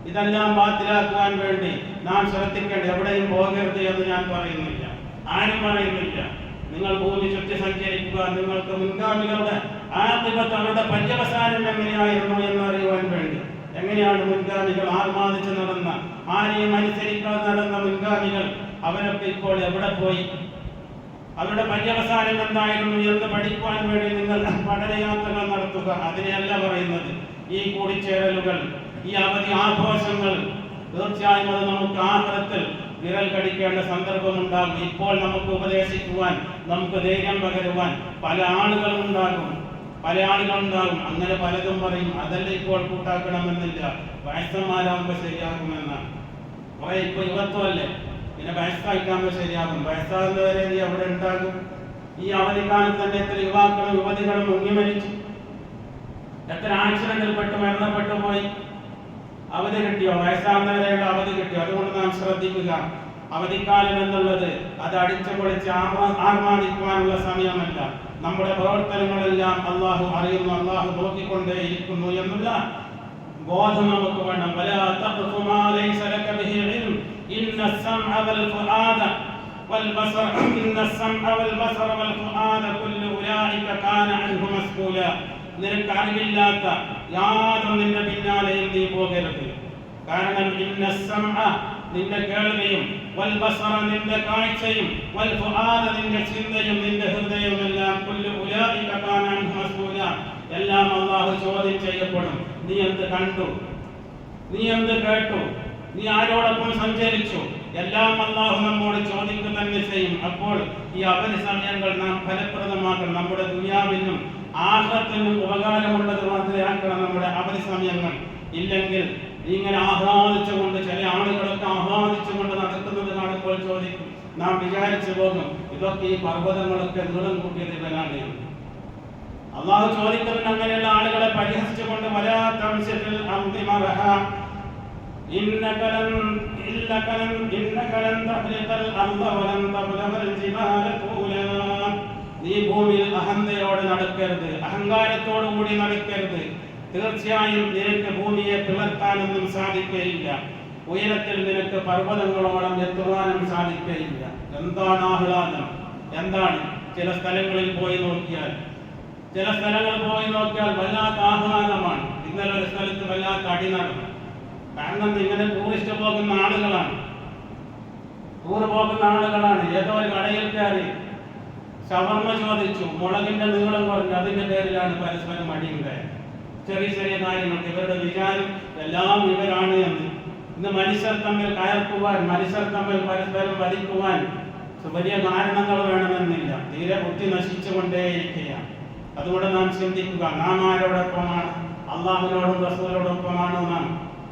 ഇതെല്ലാം ബാത്തിലാക്കുവാൻ വേണ്ടി നാം ശ്രദ്ധിക്കേണ്ടത്. എവിടെയും പോകരുത് എന്ന് ഞാൻ പറയുന്നില്ല, ആരും പറയുന്നില്ല. നിങ്ങൾ ഭൂമി ചുറ്റി സഞ്ചരിക്കുക, നിങ്ങൾക്ക് മുൻഗാമികളുടെ അവരുടെ പര്യവസാനം എങ്ങനെയായിരുന്നു എന്നറിയുവാൻ വേണ്ടി. എങ്ങനെയാണ് മുൻഗാമികൾ ആർമാദിച്ച് നടന്ന, ആരെയും അനുസരിക്കാതെ നടന്ന മുൻഗാമികൾ, അവരൊക്കെ ഇപ്പോൾ എവിടെ പോയി? അവരുടെ പര്യവസാനം എന്തായിരുന്നു എന്ന് പഠിക്കുവാൻ വേണ്ടി നിങ്ങൾ പഠനയാത്രകൾ നടത്തുക. അതിനെയല്ല പറയുന്നത്. ഈ കൂടിച്ചേരലുകൾ, ഈ അവധി ആഘോഷങ്ങൾ, തീർച്ചയായും അത് നമുക്ക് ആഹ്റത്തിൽ വിരൽ കടിക്കേണ്ട സന്ദർഭമുണ്ടാകും. ഇപ്പോൾ നമുക്ക് ഉപദേശിക്കുവാൻ, നമുക്ക് ധൈര്യം പകരുവാൻ പല ആളുകളുണ്ടാകും. അങ്ങനെ പലതും പറയും. അതല്ല ഇപ്പോൾ കൂട്ടാക്കണമെന്നില്ല, വയസ്സന്മാരാകുമ്പോൾ ശരിയാകുമെന്നാണ്. കുറെ ഇപ്പൊ യുവത്വമല്ലേ, പിന്നെ വയസ്സായിട്ടാകുമ്പോൾ ശരിയാകും. വയസ്സാകുന്നവരെ നീ അവിടെ ഉണ്ടാകും. ഈ അവധിക്കാലത്ത് തന്നെ എത്ര യുവാക്കളും യുവതികളും മുങ്ങി മരിച്ചു, എത്ര ആക്സിഡന്റിൽ പെട്ട് മരണപ്പെട്ടു പോയി. അവധി കിട്ടിയോ? വയസ്സാകുന്നവരെയുള്ള അവധി കിട്ടിയോ? അതുകൊണ്ട് നാം ശ്രദ്ധിക്കുക. അവധിക്കാലം എന്നുള്ളത് അത് അടിച്ചു പൊളിച്ച് ആർമാദിക്കുവാനുള്ള സമയമല്ല. നമ്മുടെ പ്രവർത്തനങ്ങളെല്ലാം അള്ളാഹു അറിയുന്നു, അള്ളാഹു നോക്കിക്കൊണ്ടേയിരിക്കുന്നു എന്നുള്ള ബോധം നമുക്ക് വേണം. വലാ തഖ്ഫു മാ ലൈസ ലക ബിഹി ഇൽം ഇന്ന السمع والفؤاد والبصر إن السمع والبصر والفؤاد كل أولئك كان عنه مسؤولا. നിനക്ക് അറിവില്ലാത്ത യാതൊന്നിന്റെ പിന്നാലെയും നീ പോകരുത്. കാരണം ഇന്ന السمع നിന്റെ കേൾവിയും, വൽ ബസറ നിന്റെ കാഴ്ചയും, വൽ ഫുആദ നിന്റെ ചിന്തയും, നിന്റെ ഹൃദയവും എല്ലാം കുല്ലു ഉലൈക കാന അൻഹു മസ്ഊല, എല്ലാം അല്ലാഹു ചോദ്യം ചെയ്യപ്പെടും. നീ എന്ത് കണ്ടു? നീ എന്ത് കേട്ടു? നീ ആരോടൊപ്പം സഞ്ചരിച്ചു? എല്ലാം അല്ലാഹു നമ്മോട് ചോദിക്കുക തന്നെ ചെയ്യും. അപ്പോൾ ഈ അവധി സമയങ്ങൾ നാം ഫലപ്രദമാക്കണം. നമ്മുടെ ദുനിയാവിനും ആഖിറത്തിനും ഉപകാരമുള്ളത് മാത്രമേ ആക്കണം നമ്മുടെ അവധി സമയങ്ങൾ. ഇല്ലെങ്കിൽ ഇങ്ങനെ ആഹ്ലാദിച്ചുകൊണ്ട്, ചില ആളുകളൊക്കെ ആഹ്ലാദിച്ചുകൊണ്ട് നടക്കുന്നത് കാണുമ്പോൾ ചോദിക്കും, നാം വിചാരിച്ചു പോകും, ഇതൊക്കെ ഈ പർവ്വതങ്ങളൊക്കെ നീളം കൂട്ടിയത് ഇവനാണ്. അള്ളാഹു ചോദിക്കുന്നത് അങ്ങനെയുള്ള ആളുകളെ പരിഹസിച്ചുകൊണ്ട്, വലാ തംശിൽ അർദി മറഹ ഇന്നക ലൻ തഖ്ലിഖൽ അർദ വലൻ തബ്ലഗൽ ജിബാല തൂലാ. നീ ഭൂമിയിൽ അഹന്തയോടെ നടക്കരുത്, അഹങ്കാരത്തോടു കൂടി നടക്കരുത്. തീർച്ചയായും നിനക്ക് ഭൂമിയെ പിളർത്താനൊന്നും സാധിക്കുകയില്ല. ഉയരത്തിൽ നിനക്ക് പർവ്വതങ്ങളോളം എത്തുവാനും സാധിക്കുകയില്ല. എന്താണ് ആഹ്ലാദം? എന്താണ്? ചില സ്ഥലങ്ങളിൽ പോയി നോക്കിയാൽ വല്ലാത്ത ആഹ്ലാദമാണ്. ഇന്നലെ ഒരു സ്ഥലത്ത് വല്ലാത്ത അടി നടന്നു. കാരണം ഇങ്ങനെ ടൂറിസ്റ്റ് പോകുന്ന ആളുകളാണ്. ഏതോ ഒരു കടയിൽ കയറി ഷവർമ്മ ചോദിച്ചു, മുളകിന്റെ നീളം കുറഞ്ഞു. അതിന്റെ പേരിലാണ് പരസ്പരം അടിയുണ്ടായത്. ചെറിയ ചെറിയ കാര്യങ്ങൾക്ക് ഇവരുടെ വിചാരം എല്ലാം ഇവരാണ് എന്ന്. ഇന്ന് മനുഷ്യർ തമ്മിൽ കയർക്കുവാൻ, മനുഷ്യർ തമ്മിൽ പരസ്പരം വധിക്കുവാൻ വലിയ കാരണങ്ങൾ വേണമെന്നില്ല. തീരെ ബുദ്ധി നശിച്ചുകൊണ്ടേയിരിക്കുകയാണ്. അതുകൊണ്ട് നാം ചിന്തിക്കുക, നാം ആരോടൊപ്പമാണ്? അള്ളാഹുവിനോടും റസൂലിനോടൊപ്പമാണോ നാം?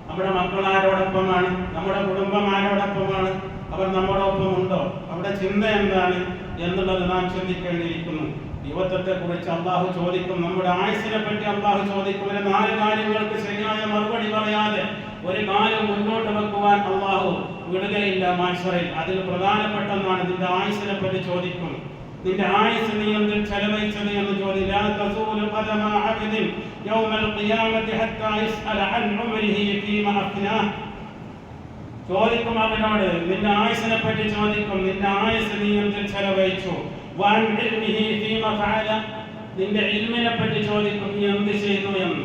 നമ്മുടെ മക്കൾ ആരോടൊപ്പമാണ്? നമ്മുടെ കുടുംബം ആരോടൊപ്പമാണ്? അവർ നമ്മോടൊപ്പം ഉണ്ടോ? അവിടെ ചിന്ത എന്താണ് എന്നുള്ളത് നാം ചിന്തിക്കേണ്ടിയിരിക്കുന്നു. യുവത്വത്തെ കുറിച്ച് അള്ളാഹു ചോദിക്കും, നമ്മുടെ ആയുസ്സിനെ പറ്റി അള്ളാഹു ചോദിക്കും. ഒരു 4 കാര്യങ്ങൾക്ക് ശരിയായ മറുപടി പറയാതെ ഒരു കാര്യം മുന്നോട്ട് വെക്കുവാൻ അള്ളാഹു വിടുകയില്ല മാശ്വറിൽ. അതിൽ പ്രധാനപ്പെട്ടതാണ് നിന്റെ ആയുസ്സിനെ പറ്റി ചോദിക്കും. നിന്റെ ആയുസ് നീ എന്തിൽ ചെലവഴിച്ചത് എന്ന് ചോദിക്കും. ചോദിക്കും അവനോട്, നിന്റെ ആയുസ്സിനെ പറ്റി ചോദിക്കും. നിന്റെ ആയുസ് നീ എന്തിൽ ചെലവഴിച്ചു? നിന്റെ ഇൽമിനെ പറ്റി ചോദിക്കും, നീ എന്ത് ചെയ്തു എന്ന്.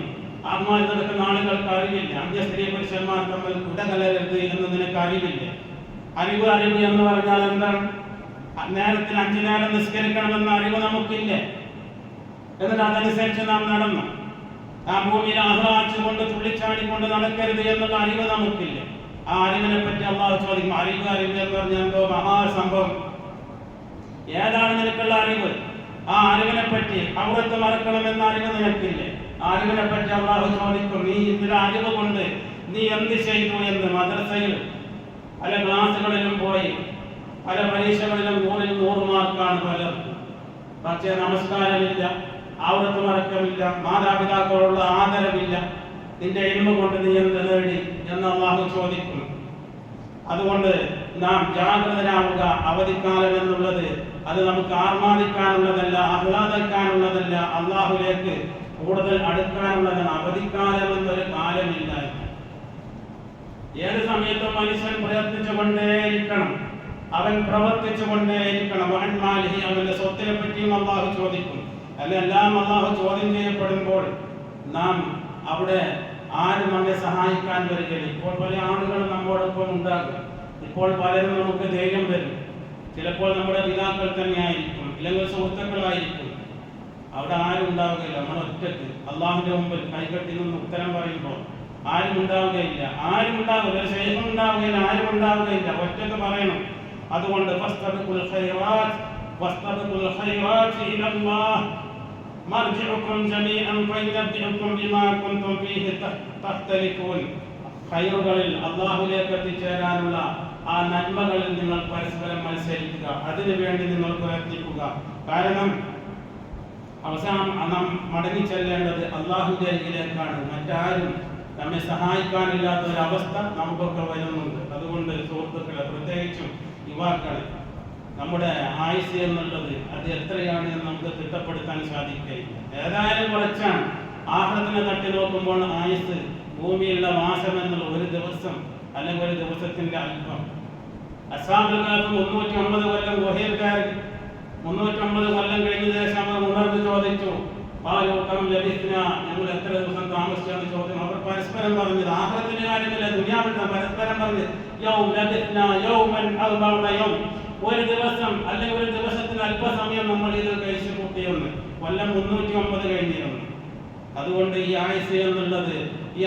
ആത്മാവിൽ നടക്കുന്ന ആളുകൾക്ക് അറിവില്ല. അന്യ സ്ത്രീ പുരുഷന്മാർ തമ്മിൽ കുടകലരുത് എന്ന് നിനക്ക് അറിവില്ല. അറിവ് എന്ന് പറഞ്ഞാൽ എന്താണ്? നേരത്തിന് 5 നേരം നിസ്കരിക്കണമെന്ന അറിവ് നമുക്കില്ല. എന്നിട്ട് അതനുസരിച്ച് നാം നടന്നു. ആ ഭൂമിയിൽ ആഹ്ലാദിച്ചുകൊണ്ട് തുള്ളിച്ചാടിക്കൊണ്ട് നടക്കരുത് എന്നുള്ള അറിവ് നമുക്കില്ല. ആ അറിവിനെ പറ്റി അള്ളാഹു ചോദിക്കും. അറിവ് എന്ന് പറഞ്ഞാൽ എന്തോ മഹാസംഭവം. ഏതാണ് നിനക്കുള്ള അറിവ്? ആ അറിവിനെ പറ്റി ഔറത്ത് മറക്കണമെന്ന അറിവ് നിനക്കില്ലേ? ആ അറിവിനെ പറ്റി അള്ളാഹു ചോദിക്കും. നീ ഇതിന്റെ അറിവ് കൊണ്ട് നീ എന്ത് ചെയ്തു എന്ന്. മദ്രസയിൽ പല ക്ലാസുകളിലും പോയി, പല പരീക്ഷകളിലും 100-ൽ 100 മാർക്കാണ് പലർക്കും. പക്ഷേ നമസ്കാരമില്ല, ഔറത്ത് മറക്കമില്ല, മാതാപിതാക്കളുള്ള ആദരവില്ല. നിന്റെ ഇൽമ കൊണ്ട് നീ എന്ത് നേടി എന്ന് അള്ളാഹു ചോദിക്കും. അതുകൊണ്ട് നാം ജാഗ്രതരാവുക. അവധിക്കാലം എന്നുള്ളത് അത് നമുക്ക് ആർമാദിക്കാനുള്ളതല്ല, ആഹ്ലാദിക്കാനുള്ളതല്ല. അള്ളാഹുലേക്ക് കൂടുതൽ അടുക്കാനുള്ളതാണ്. അവധിക്കാലം എന്നൊരു കാലമില്ല. ഏത് സമയത്തും മനുഷ്യൻ പ്രയത്നിച്ചുകൊണ്ടേയിരിക്കണം, അവൻ പ്രവർത്തിച്ചുകൊണ്ടേയിരിക്കണം. അവന്റെ സ്വത്തിനെ പറ്റിയും അള്ളാഹു ചോദിക്കും. എല്ലാം അള്ളാഹു ചോദ്യം ചെയ്യപ്പെടുമ്പോൾ നാം അവിടെ ആരും നമ്മെ സഹായിക്കാൻ വരികയില്ല. ഇപ്പോൾ പല ആളുകളും നമ്മോടൊപ്പം ഉണ്ടാകും. ഇപ്പോൾ പലരും നമുക്ക് ധൈര്യം തരും. ചിലപ്പോൾ നമ്മുടെ പിതാക്കൾ തന്നെയായിരിക്കും, ഇല്ലെങ്കിൽ സുഹൃത്തുക്കളായിരിക്കും. അവിടെ ആരും ഉണ്ടാവുകയില്ല. നമ്മൾ ഒറ്റക്ക് അള്ളാഹുവിന്റെ മുമ്പിൽ കൈകെട്ടി നിന്ന് ഉത്തരം പറയുമ്പോൾ ആരും ഉണ്ടാവുകയില്ല. ആരും ഉണ്ടാവില്ല, ഒരു ശൈഖും ഉണ്ടാവുകയില്ല, ആരും ഉണ്ടാവുകയില്ല. ഒറ്റക്ക് പറയണം. അതുകൊണ്ട് ഫസ്തബിഖുൽ ഖൈറാത്ത് ഇലല്ലാഹ് മർജിഉകും ജമീഅൻ ഫയനബ്ബിഉകും ബിമാ കുൻതും ഫീഹി തഖ്തലിഫൂൻ. ഖൈറുകളിൽ അല്ലാഹുവിലേക്ക് എത്തിച്ചേരാനുള്ള ആ നന്മകളിൽ നിങ്ങൾ പരസ്പരം മത്സരിക്കുക, അതിനുവേണ്ടി നിങ്ങൾ പ്രയത്നിക്കുക. കാരണം അവസാനം നാം മടങ്ങി ചെല്ലേണ്ടത് അള്ളാഹുവിന്റെ അരികിലേക്കാണ്. മറ്റാരും നമ്മെ സഹായിക്കാനില്ലാത്ത ഒരവസ്ഥ നമുക്കൊക്കെ വരുന്നുണ്ട്. അതുകൊണ്ട് സുഹൃത്തുക്കളെ, പ്രത്യേകിച്ചും യുവാക്കളെ, നമ്മുടെ ആയുസ് എന്നുള്ളത് അത് എത്രയാണ് എന്ന് നമുക്ക് തിട്ടപ്പെടുത്താൻ സാധിക്കുകയില്ല. ഏതായാലും കുറച്ചാണ്. ആഖിറത്തിനെ തട്ടി നോക്കുമ്പോൾ ആയുസ് ഭൂമിയിലുള്ള മാസം എന്നുള്ള ഒരു ദിവസം അല്ലെങ്കിൽ ഒരു ദിവസത്തിന്റെ അല്പം. അസ്ഹാബുൽ കഹ്ഫ് 309 കൊല്ലം ഗുഹയിൽ കയറി. 309 കൊല്ലം കഴിഞ്ഞ ശേഷം അവർ ഉണർന്ന് ചോദിച്ചു, ഞങ്ങൾ എത്ര ദിവസം താമസിച്ചെന്ന് ചോദ്യം. അവർ പരസ്പരം പറഞ്ഞത് ആഖിറത്തിന്റെ കാര്യമില്ല, ദുനിയാവില്ല. പരസ്പരം പറഞ്ഞത് ഒരു ദിവസം അല്ലെങ്കിൽ ഒരു ദിവസത്തിന് അല്പസമയം നമ്മൾ ഇത് കഴിച്ചു കൂട്ടിയെന്ന്. കൊല്ലം 309 കഴിഞ്ഞിരുന്നു. അതുകൊണ്ട് ഈ ആയുസ് എന്നുള്ളത്, ഈ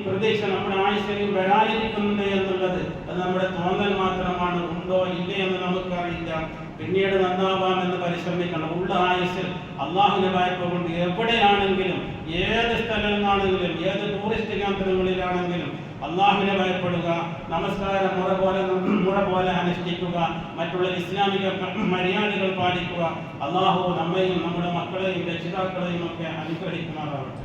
പ്രതീക്ഷ നമ്മുടെ ആയുസ്സയിൽ വരാതിരിക്കുന്നത് എന്നുള്ളത് അത് നമ്മുടെ തോന്നൽ മാത്രമാണ്. ഉണ്ടോ ഇല്ലേ എന്ന് നമുക്കറിയില്ല. പിന്നീട് നന്നാവാമെന്ന് പരിശ്രമിക്കണം. ഉള്ള ആയുസ്സിൽ അള്ളാഹുവിനെ ഭയപ്പെട്ടുകൊണ്ട് എവിടെയാണെങ്കിലും, ഏത് സ്ഥലത്താണെങ്കിലും, ഏത് ടൂറിസ്റ്റ് കേന്ദ്രങ്ങളിലാണെങ്കിലും അള്ളാഹുവിനെ ഭയപ്പെടുക, നമസ്കാരം മുറ പോലെ അനുഷ്ഠിക്കുക, മറ്റുള്ള ഇസ്ലാമിക മര്യാദകൾ പാലിക്കുക. അള്ളാഹു നമ്മയും നമ്മുടെ മക്കളെയും രക്ഷിതാക്കളെയും ഒക്കെ അനുഗ്രഹിക്കുമാറാവട്ടെ.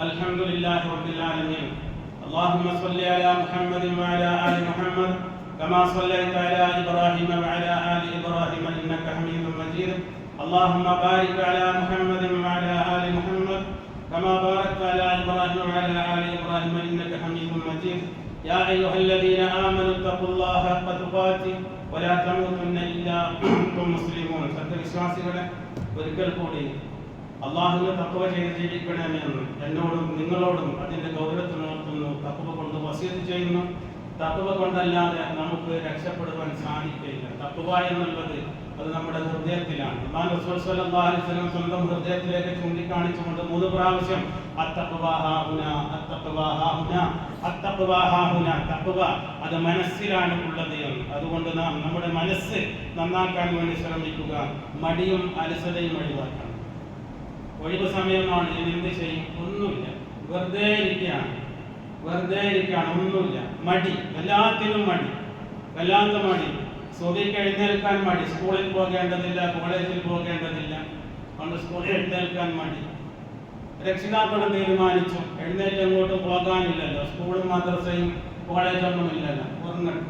الحمد لله رب العالمين. اللهم صل على محمد وعلى آل محمد كما صليت على إبراهيم وعلى آل إبراهيم إنك حميد مجيد. اللهم بارك على محمد وعلى آل محمد كما باركت على إبراهيم وعلى آل إبراهيم إنك حميد مجيد. يا أيها الذين آمنوا اتقوا الله حق تقاته ولا تموتن إلا وأنتم مسلمون. സത്യവിശ്വാസികളെ, ഒരിക്കൽ കൂടി അള്ളാഹുവിനെ തഖ്വ ചെയ്ത് ജീവിക്കണമെന്ന് എന്നോടും നിങ്ങളോടും അതിന്റെ ഗൗരവത്തിനുണർത്തുന്നു. തഖ്വ കൊണ്ട് വസിയത്ത് ചെയ്യുന്നു. തഖ്വ കൊണ്ടല്ലാതെ നമുക്ക് രക്ഷപ്പെടുവാൻ സാധിക്കില്ല. തഖ്വ എന്നുള്ളത് അത് നമ്മുടെ ഹൃദയത്തിലാണ്. അല്ലാഹു റസൂൽ സ്വല്ലല്ലാഹു അലൈഹി വസല്ലം സ്വന്തം ഹൃദയത്തിലേക്ക് ചൂണ്ടിക്കാണിച്ചുകൊണ്ട് 3 പ്രാവശ്യം അത്തഖ്വ ഹാഹുനാ അത്തഖ്വ ഹാഹുനാ അത്തഖ്വ ഹാഹുനാ, തഖ്വ അത് മനസ്സിലാണ് ഉള്ളത് എന്ന്. അതുകൊണ്ട് നാം നമ്മുടെ മനസ്സ് നന്നാക്കാൻ വേണ്ടി ശ്രമിക്കുക. മടിയും അലസതയും ഒഴിവാക്കണം. ഒഴിവ് സമയമാണ്, ഞാൻ എന്ത് ചെയ്യും? ഒന്നുമില്ല, വെറുതെ ഇരിക്കുകയാണ്, ഒന്നുമില്ല. മടി, എല്ലാത്തിനും മടി, വല്ലാത്ത മടി. സുബഹിക്ക് എഴുന്നേൽക്കാൻ മടി. സ്കൂളിൽ പോകേണ്ടതില്ല, കോളേജിൽ പോകേണ്ടതില്ല, കൊണ്ട് സ്കൂളിൽ എഴുന്നേൽക്കാൻ മടി. രക്ഷിതാക്കളും തീരുമാനിച്ചു എഴുന്നേറ്റ് അങ്ങോട്ട് പോകാനില്ലല്ലോ, സ്കൂളും മദ്രസയും കോളേജൊന്നും ഇല്ലല്ലോ, ഉറങ്ങണം.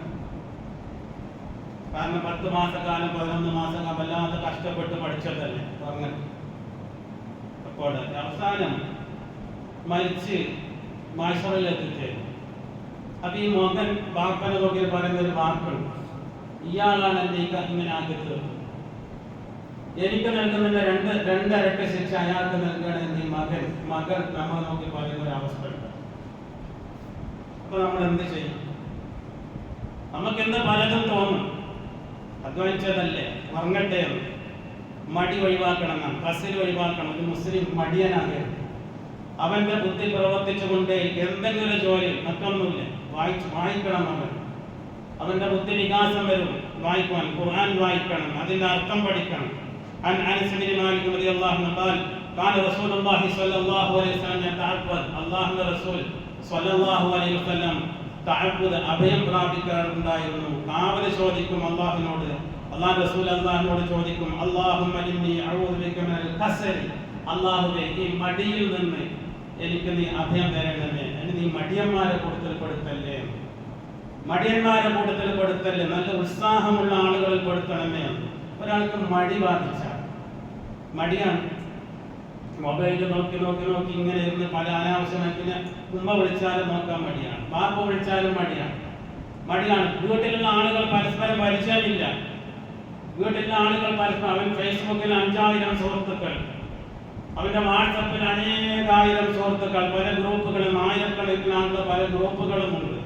കാരണം 10 മാസക്കാലം 11 മാസക്കാലം വല്ലാതെ കഷ്ടപ്പെട്ട് പഠിച്ചതല്ലേ, ഉറങ്ങണം. അപ്പോൾ അവസാനം മരിച്ച് മാഷറിലെത്തിച്ചേരും. അപ്പൊ ഈ മകൻ ബാപ്പനെ നോക്കി പറയുന്നൊരു വാക്കുണ്ട്, ഇയാളാണ് എന്നെ ഇങ്ങനെ ആക്കി തീർത്തത്, എനിക്ക് നൽകുന്നതിന്റെ രണ്ടരട്ടി ശിക്ഷ അയാൾക്ക് നൽകണമെന്ന് ഈ മകൻ നമ്മളെ നോക്കി പറയുന്ന ഒരു അവസ്ഥ ഉണ്ട്. അപ്പൊ നമ്മൾ എന്ത് ചെയ്യും? നമുക്കെന്ത് പലതും തോന്നും, അധ്വാനിച്ചതല്ലേ, ഉറങ്ങട്ടെ എന്ന്. മടി ഒഴിവാക്കണം, നാം കസിൽ ഒഴിവാക്കണം. ഒരു മുസ്ലിം മടിയനാകരുത്. അവന്റെ ബുദ്ധി പ്രവർത്തിച്ചുകൊണ്ടേ എന്തെങ്കിലും ജോലി, മറ്റൊന്നുമില്ല, വായിക്കണം. അവന്റെ ബുദ്ധി വികാസം വരും. വായിക്കാൻ ഖുർആൻ വായിക്കണം, അതിന്റെ അർത്ഥം പഠിക്കണം. അനസ് ബിൻ മാലിക് റളിയല്ലാഹു അൻഹു ഖാൽ കാന റസൂലുള്ളാഹി സ്വല്ലല്ലാഹു അലൈഹി വസല്ലം യതഅബ്ബദ്, അല്ലാഹുവിന്റെ റസൂൽ സ്വല്ലല്ലാഹു അലൈഹി വസല്ലം തഅബ്ബുദ്, അഭയം പ്രാപിക്കാറുണ്ടായിരുന്നു. കാവൽ ചോദിക്കും അല്ലാഹുവിനോട്. അല്ലാഹു റസൂൽ അല്ലാഹുവിനോട് ചോദിക്കും, അല്ലാഹുമ്മ ഇന്നി അഊദു ബിക മിനൽ കസൽ, അല്ലാഹുവേ ഈ മടിയിൽ നിന്ന് എനിക്ക് നീ അഭയം തരണമേ, എന്നെ നീ മടിയന്മാരെ കൂട്ടത്തിൽ പെടുത്തല്ലേ, മടിയന്മാരെ കൂട്ടത്തിൽ പെടുത്തല്ലേ, നല്ല ഉത്സാഹമുള്ള ആളുകളിൽ പെടുത്തണമേ. ഒരാൾക്ക് മടി ബാധിച്ച മടിയാണ്, മൊബൈൽ നോക്കി നോക്കി നോക്കി ഇങ്ങനെ ഇരുന്ന് പല അനാവശ്യമായിട്ട് ഉമ്മ വിളിച്ചാലും നോക്കാൻ മടിയാണ്, ബാപ്പ വിളിച്ചാലും മടിയാണ്. വീട്ടിലുള്ള ആളുകൾ പരസ്പരം പരിചയമില്ല. വീട്ടിലുള്ള ആളുകൾ പരസ്പരം, അവൻ ഫേസ്ബുക്കിൽ 5000 സുഹൃത്തുക്കൾ, അവന്റെ വാട്സപ്പിൽ അനേകായിരം സുഹൃത്തുക്കൾ, പല ഗ്രൂപ്പുകളും, ആയിരക്കണക്കിന് ആളുകൾ പല ഗ്രൂപ്പുകളും ഉണ്ട്.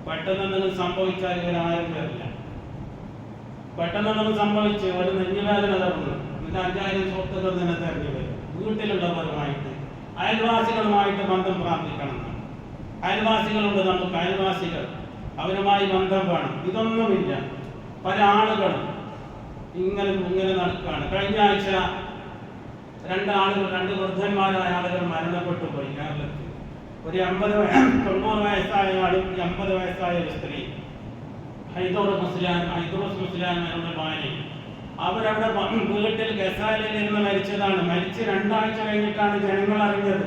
പെട്ടെന്ന് എന്തെങ്കിലും സംഭവിച്ചാൽ ഇവരാരും പേരില്ല. പെട്ടെന്ന് എന്തെങ്കിലും സംഭവിച്ച് ഒരു നെഞ്ഞുവേദന തരുന്നു, എന്നിട്ട് 5000 സുഹൃത്തുക്കൾ തന്നെ തെരഞ്ഞു വരും. വീട്ടിലുള്ളവരുമായിട്ട് അയൽവാസികളുമായിട്ട് ബന്ധം പ്രാപിക്കണം. അയൽവാസികളുണ്ട് നമുക്ക്, അയൽവാസികൾ, അവരുമായി ബന്ധം വേണം. ഇതൊന്നുമില്ല. പല ആളുകളും ഇങ്ങനെ നടക്കുകയാണ്. കഴിഞ്ഞ ആഴ്ച 2 വൃദ്ധന്മാരായ ആളുകൾ മരണപ്പെട്ടു പോയി കേരളത്തിൽ. ഒരു 90 വയസ്സായ ആളും 80 വയസ്സായ ഒരു സ്ത്രീ, ഹൈദൂറസ് മുസ്ലിയാരുടെ ഭാര്യ. അവരവിടെ വീട്ടിൽ ഗസാലയിൽ ഇരുന്ന് മരിച്ചതാണ്. മരിച്ച് 2 ആഴ്ച കഴിഞ്ഞിട്ടാണ് ജനങ്ങൾ അറിഞ്ഞത്.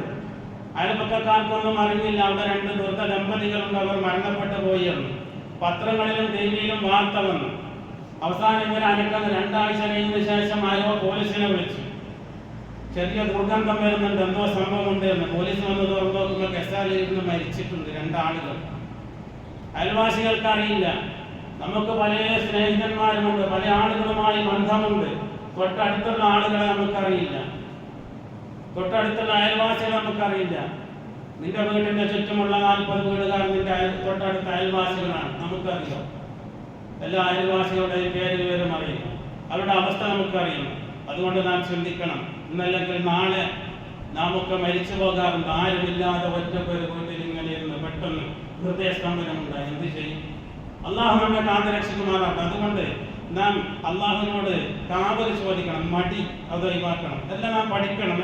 അയൽപക്കക്കാർക്കൊന്നും അറിഞ്ഞില്ല അവിടെ 2 വൃദ്ധ ദമ്പതികളുണ്ട്, അവർ മരണപ്പെട്ടു പോയി എന്ന്. പത്രങ്ങളിലും ടിവിയിലും വാർത്ത വന്നു. അവസാനം ഇവർ അനക്കുന്നത് 2 ആഴ്ച കഴിഞ്ഞതിന് ശേഷം ആരോ പോലീസിനെ വിളിച്ചു. ചെറിയ ദുർഗന്ധം വരുന്നുണ്ട്, എന്തോ സംഭവം ഉണ്ട് എന്ന്. പോലീസ് വന്ന് തുറന്നു നോക്കുമ്പോൾ ഗസാലയിൽ ഇരുന്ന് മരിച്ചിട്ടുണ്ട് 2 ആളുകൾ. അയൽവാസികൾക്ക് അറിയില്ല. നമുക്ക് പല സ്നേഹിതന്മാരുമുണ്ട്, പല ആളുകളുമായി ബന്ധമുണ്ട്. തൊട്ടടുത്തുള്ള ആളുകളെ നമുക്കറിയില്ല, തൊട്ടടുത്തുള്ള അയൽവാസികളെ നമുക്കറിയില്ല. നിന്റെ വീടിന്റെ ചുറ്റുമുള്ള 40 വീടുകാർ നിന്റെ തൊട്ടടുത്ത അയൽവാസികളാണ്, നമുക്കറിയാം. എല്ലാ അയൽവാസികളുടെയും പേരും അറിയും, അവരുടെ അവസ്ഥ നമുക്കറിയും. അതുകൊണ്ട് നാം ചിന്തിക്കണം, ഇന്നല്ലെങ്കിൽ നാളെ നാം ഒക്കെ മരിച്ചു പോകാറുണ്ട്. ആരുമില്ലാതെ ഒറ്റക്കൊരു വീട്ടിൽ ഇങ്ങനെ ഇരുന്ന് പെട്ടെന്ന് ഹൃദയസ്തംഭനമുണ്ടായി എന്ത് ചെയ്യും? അള്ളാഹു നമ്മെ കാത്തുരക്ഷിക്കുമാറാട്ടെ. അതുകൊണ്ട് നാം അള്ളാഹുവിനോട് കാവൽ ചോദിക്കണം, മടി അത് ഒഴിവാക്കണം. എല്ലാം നാം പഠിക്കണം.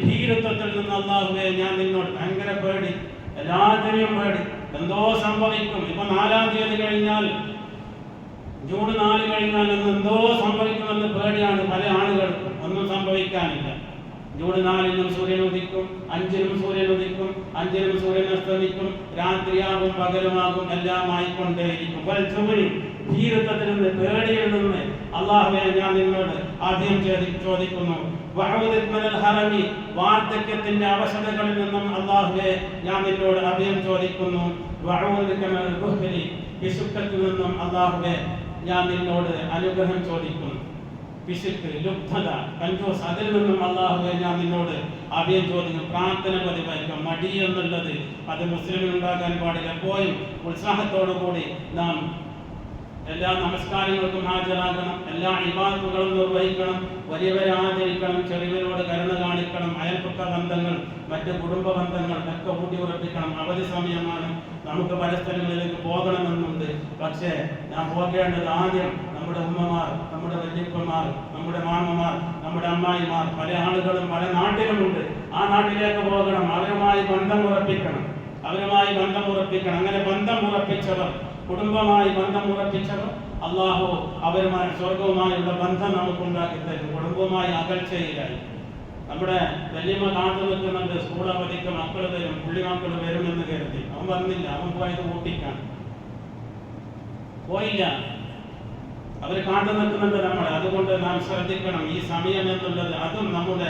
ഭീരുത്വത്തിൽ നിന്ന് അള്ളാഹുവേ, ഞാൻ നിന്നോട് ഭയങ്കര പേടി, എല്ലാത്തിനെയും പേടി. എന്തോ സംഭവിക്കും. ഇപ്പൊ 4-ാം തീയതി കഴിഞ്ഞാൽ, ജൂൺ 4 കഴിഞ്ഞാൽ എന്തോ സംഭവിക്കുമെന്ന് പേടിയാണ് പല ആളുകൾക്കും. ഒന്നും സംഭവിക്കാനില്ല. ജൂൺ 4-നും സൂര്യൻ ഉദിക്കും, 5-നും സൂര്യൻ ഉദിക്കും, 5-നും സൂര്യൻ അസ്തമിക്കും, രാത്രിയാകും പകലുമാകും, എല്ലാം ആയിക്കൊണ്ടേയിരിക്കും. ഭീരുത്വത്തിൽ നിന്ന്, പേടിയിൽ നിന്ന് അള്ളാഹുവേ, ഞാൻ നിന്നോട് ആദ്യം ചോദിക്കുന്നു. വാർദ്ധക്യത്തിന്റെ അവശതകളിൽ നിന്നും അള്ളാഹുവേ, ഞാൻ നിന്നോട് അഭയം ചോദിക്കുന്നു. പിശുക്കത്തിൽ നിന്നും അള്ളാഹുവേ, ഞാൻ നിന്നോട് അനുഗ്രഹം ചോദിക്കുന്നു. പിശുക്ക്, ലുബ്ധത, കഞ്ചൂസ്, അതിൽ നിന്നും അള്ളാഹുവേ, ഞാൻ നിന്നോട് അഭയം ചോദിക്കും. പ്രാർത്ഥന പതിവായിരിക്കും. മടി എന്നുള്ളത് അത് മുസ്ലിമിനുണ്ടാകാൻ പാടില്ല. എപ്പോഴും ഉത്സാഹത്തോടു കൂടി നാം എല്ലാ നമസ്കാരങ്ങൾക്കും ഹാജരാകണം, എല്ലാ ഇബാദത്തുകളും നിർവഹിക്കണം, വലിയവരെ ആദരിക്കണം, ചെറിയവരോട് കരുണ കാണിക്കണം. അയൽപക്ക ബന്ധങ്ങൾ, മറ്റ് കുടുംബ ബന്ധങ്ങൾ ഒക്കെ ഊട്ടിയുറപ്പിക്കണം. അവധി സമയമാണ്, നമുക്ക് പല സ്ഥലങ്ങളിലേക്ക് പോകണമെന്നുണ്ട്. പക്ഷേ നാം പോകേണ്ടത് ആദ്യം നമ്മുടെ ഉമ്മമാർ, നമ്മുടെ വല്യപ്പന്മാർ, നമ്മുടെ മാമമാർ, നമ്മുടെ അമ്മായിമാർ, പല ആളുകളും പല നാട്ടിലുമുണ്ട്. ആ നാട്ടിലേക്ക് പോകണം, അവരുമായി ബന്ധം ഉറപ്പിക്കണം. അങ്ങനെ ബന്ധം ഉറപ്പിച്ചവർ, കുടുംബമായി ബന്ധം ഉറപ്പിച്ചവർ, അള്ളാഹു അവരുമായി സ്വർഗവുമായുള്ള ബന്ധം നമുക്കുണ്ടാക്കി തരും. കുടുംബവുമായി അകൽച്ചയിലായി. നമ്മുടെ വല്യമ്മ കാത്തു നിൽക്കുന്നുണ്ട്, സ്കൂൾ അവധിക്ക് മക്കൾ വരും, പുള്ളിമക്കൾ വരുമെന്ന് കരുതി. അവൻ വന്നില്ല, അവൻ പോയത് ഊട്ടിക്കാൻ പോയില്ല. അവർ കാത്തു നിൽക്കുന്നുണ്ട് നമ്മളെ. അതുകൊണ്ട് നാം ശ്രദ്ധിക്കണം. ഈ സമയം എന്നുള്ളത് അതും നമ്മുടെ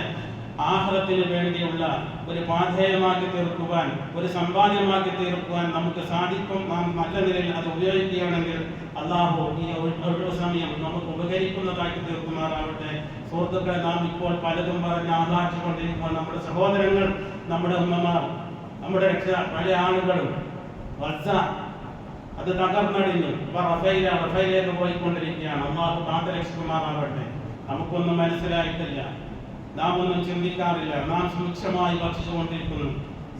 ആഖിറത്തിന് വേണ്ടിയുള്ള ഒരു പാഥേയമാക്കി തീർക്കുവാൻ, ഒരു സമ്പാദ്യമാക്കി തീർക്കുവാൻ നമുക്ക് സാധിക്കും. നാം നല്ല നിലയിൽ അത് ഉപയോഗിക്കുകയാണെങ്കിൽ അള്ളാഹു ഈ ഒഴിവ് സമയം നമുക്ക് ഉപകരിക്കുന്നതാക്കി തീർക്കുമാറാവട്ടെ. സുഹൃത്തുക്കളെ, നാം ഇപ്പോൾ പലതും പറഞ്ഞ് ആഹ്ലാദിച്ചുകൊണ്ടിരിക്കുമ്പോൾ നമ്മുടെ സഹോദരങ്ങൾ, നമ്മുടെ ഉമ്മമാർ, നമ്മുടെ പല ആളുകളും വസ്സ അത് തകർന്നടിഞ്ഞു. ഇപ്പൊ റഫയിലേക്ക് പോയിക്കൊണ്ടിരിക്കുകയാണ്. അള്ളാഹു കാത്തുരക്ഷിക്കുമാറാവട്ടെ. നമുക്കൊന്നും മനസ്സിലായിട്ടില്ല, നാം ഒന്നും ചിന്തിക്കാറില്ല. നാം സുഭിക്ഷമായി ഭക്ഷിച്ചുകൊണ്ടിരിക്കുന്നു,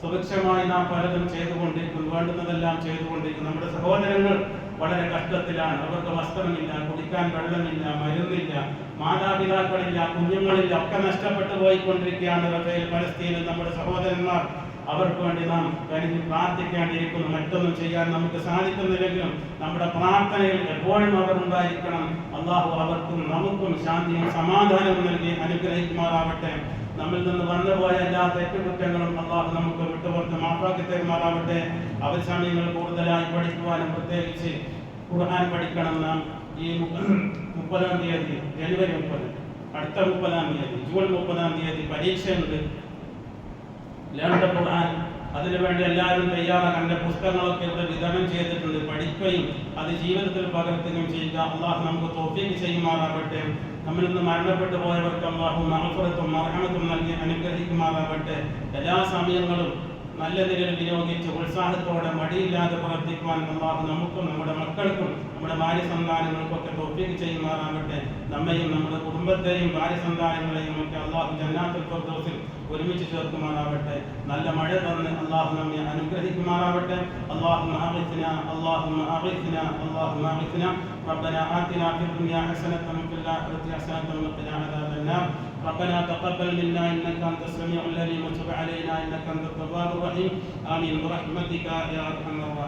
സുഭിക്ഷമായി നാം പലതും ചെയ്തുകൊണ്ടിരിക്കുന്നു, വേണ്ടുന്നതെല്ലാം ചെയ്തുകൊണ്ടിരിക്കുന്നു. നമ്മുടെ സഹോദരങ്ങൾ വളരെ കഷ്ടത്തിലാണ്. അവർക്ക് വസ്ത്രമില്ല, കുടിക്കാൻ വെള്ളമില്ല, മരുന്നില്ല, മാതാപിതാക്കളില്ല, കുഞ്ഞുങ്ങളില്ല, ഒക്കെ നഷ്ടപ്പെട്ടു പോയിക്കൊണ്ടിരിക്കുകയാണ്. റഫേൽ, പലസ്തീനിൽ നമ്മുടെ സഹോദരന്മാർ അവർക്ക് വേണ്ടി നാം കരുതി പ്രാർത്ഥിക്കേണ്ടിയിരിക്കുന്നു. മറ്റൊന്നും ചെയ്യാൻ നമുക്ക് സാധിക്കുന്നില്ലെങ്കിലും നമ്മുടെ പ്രാർത്ഥനയിൽ എപ്പോഴും അവർ ഉണ്ടായിരിക്കണം. അള്ളാഹു അവർക്കും നമുക്കും ശാന്തിയും സമാധാനവും നൽകി അനുഗ്രഹിക്കുമാറാവട്ടെ. നമ്മിൽ നിന്ന് വന്നുപോയ എല്ലാ തെറ്റുകുറ്റങ്ങളും അള്ളാഹു നമുക്ക് വിട്ടുപുറത്ത് മാഫാക്കി തരുമാറാവട്ടെ. സമയങ്ങൾ കൂടുതലായി പഠിക്കുവാനും പ്രത്യേകിച്ച് ഖുർആൻ പഠിക്കണം. നാം ഈ 30-ാം തീയതി ജനുവരി 30, അടുത്ത 30-ാം തീയതി ജൂൺ 30-ാം തീയതി പരീക്ഷയുണ്ട്. ലേൺ ദ ഖുർആൻ, അതിനുവേണ്ടി എല്ലാവരും തയ്യാറാണ്. എൻ്റെ പുസ്തകങ്ങളൊക്കെ ഇവിടെ വിതരണം ചെയ്തിട്ടുണ്ട്. പഠിക്കുകയും അത് ജീവിതത്തിൽ പകർത്തുകയും ചെയ്യുക. അള്ളാഹു നമുക്ക് തൗഫീഖ് ചെയ്യുമാറാവട്ടെ. നമ്മിൽ നിന്ന് മരണപ്പെട്ടു പോയവർക്ക് അള്ളാഹു മഗ്ഫിറത്തും മർഹമത്തും നൽകി അനുഗ്രഹിക്കുമാറാവട്ടെ. എല്ലാ സമയങ്ങളും നല്ല നിലയിൽ വിനിയോഗിച്ച് ഉത്സാഹത്തോടെ മടിയില്ലാതെ പ്രവർത്തിക്കുവാൻ അള്ളാഹു നമുക്കും നമ്മുടെ മക്കൾക്കും നമ്മുടെ ഭാര്യ സന്താനങ്ങൾക്കൊക്കെ തൗഫീഖ് ചെയ്യുമാറാവട്ടെ. നമ്മയും നമ്മുടെ കുടുംബത്തെയും ഭാര്യ സന്താനങ്ങളെയും ഒക്കെ അള്ളാഹു ജന്നാത്തുൽ ഫിർദൗസിൽ ഒരുമിച്ച് ചേർക്കുമാറാവട്ടെ. നല്ല മഴ തന്ന് അള്ളാഹു നമ്മെ അനുഗ്രഹിക്കുമാറാവട്ടെ. അല്ലാഹുമ്മ അഗ്ഇത്നാ അല്ലാഹുമ്മ അഗ്ഇത്നാ അല്ലാഹുമ്മ അഗ്ഇത്നാ ربنا آتنا في الدنيا حسنة وفي الآخرة حسنة وقنا عذاب النار. ربنا تقبل منا إنك أنت السميع العليم وتب علينا إنك أنت التواب الرحيم. آمين برحمتك يا أرحم الراحمين.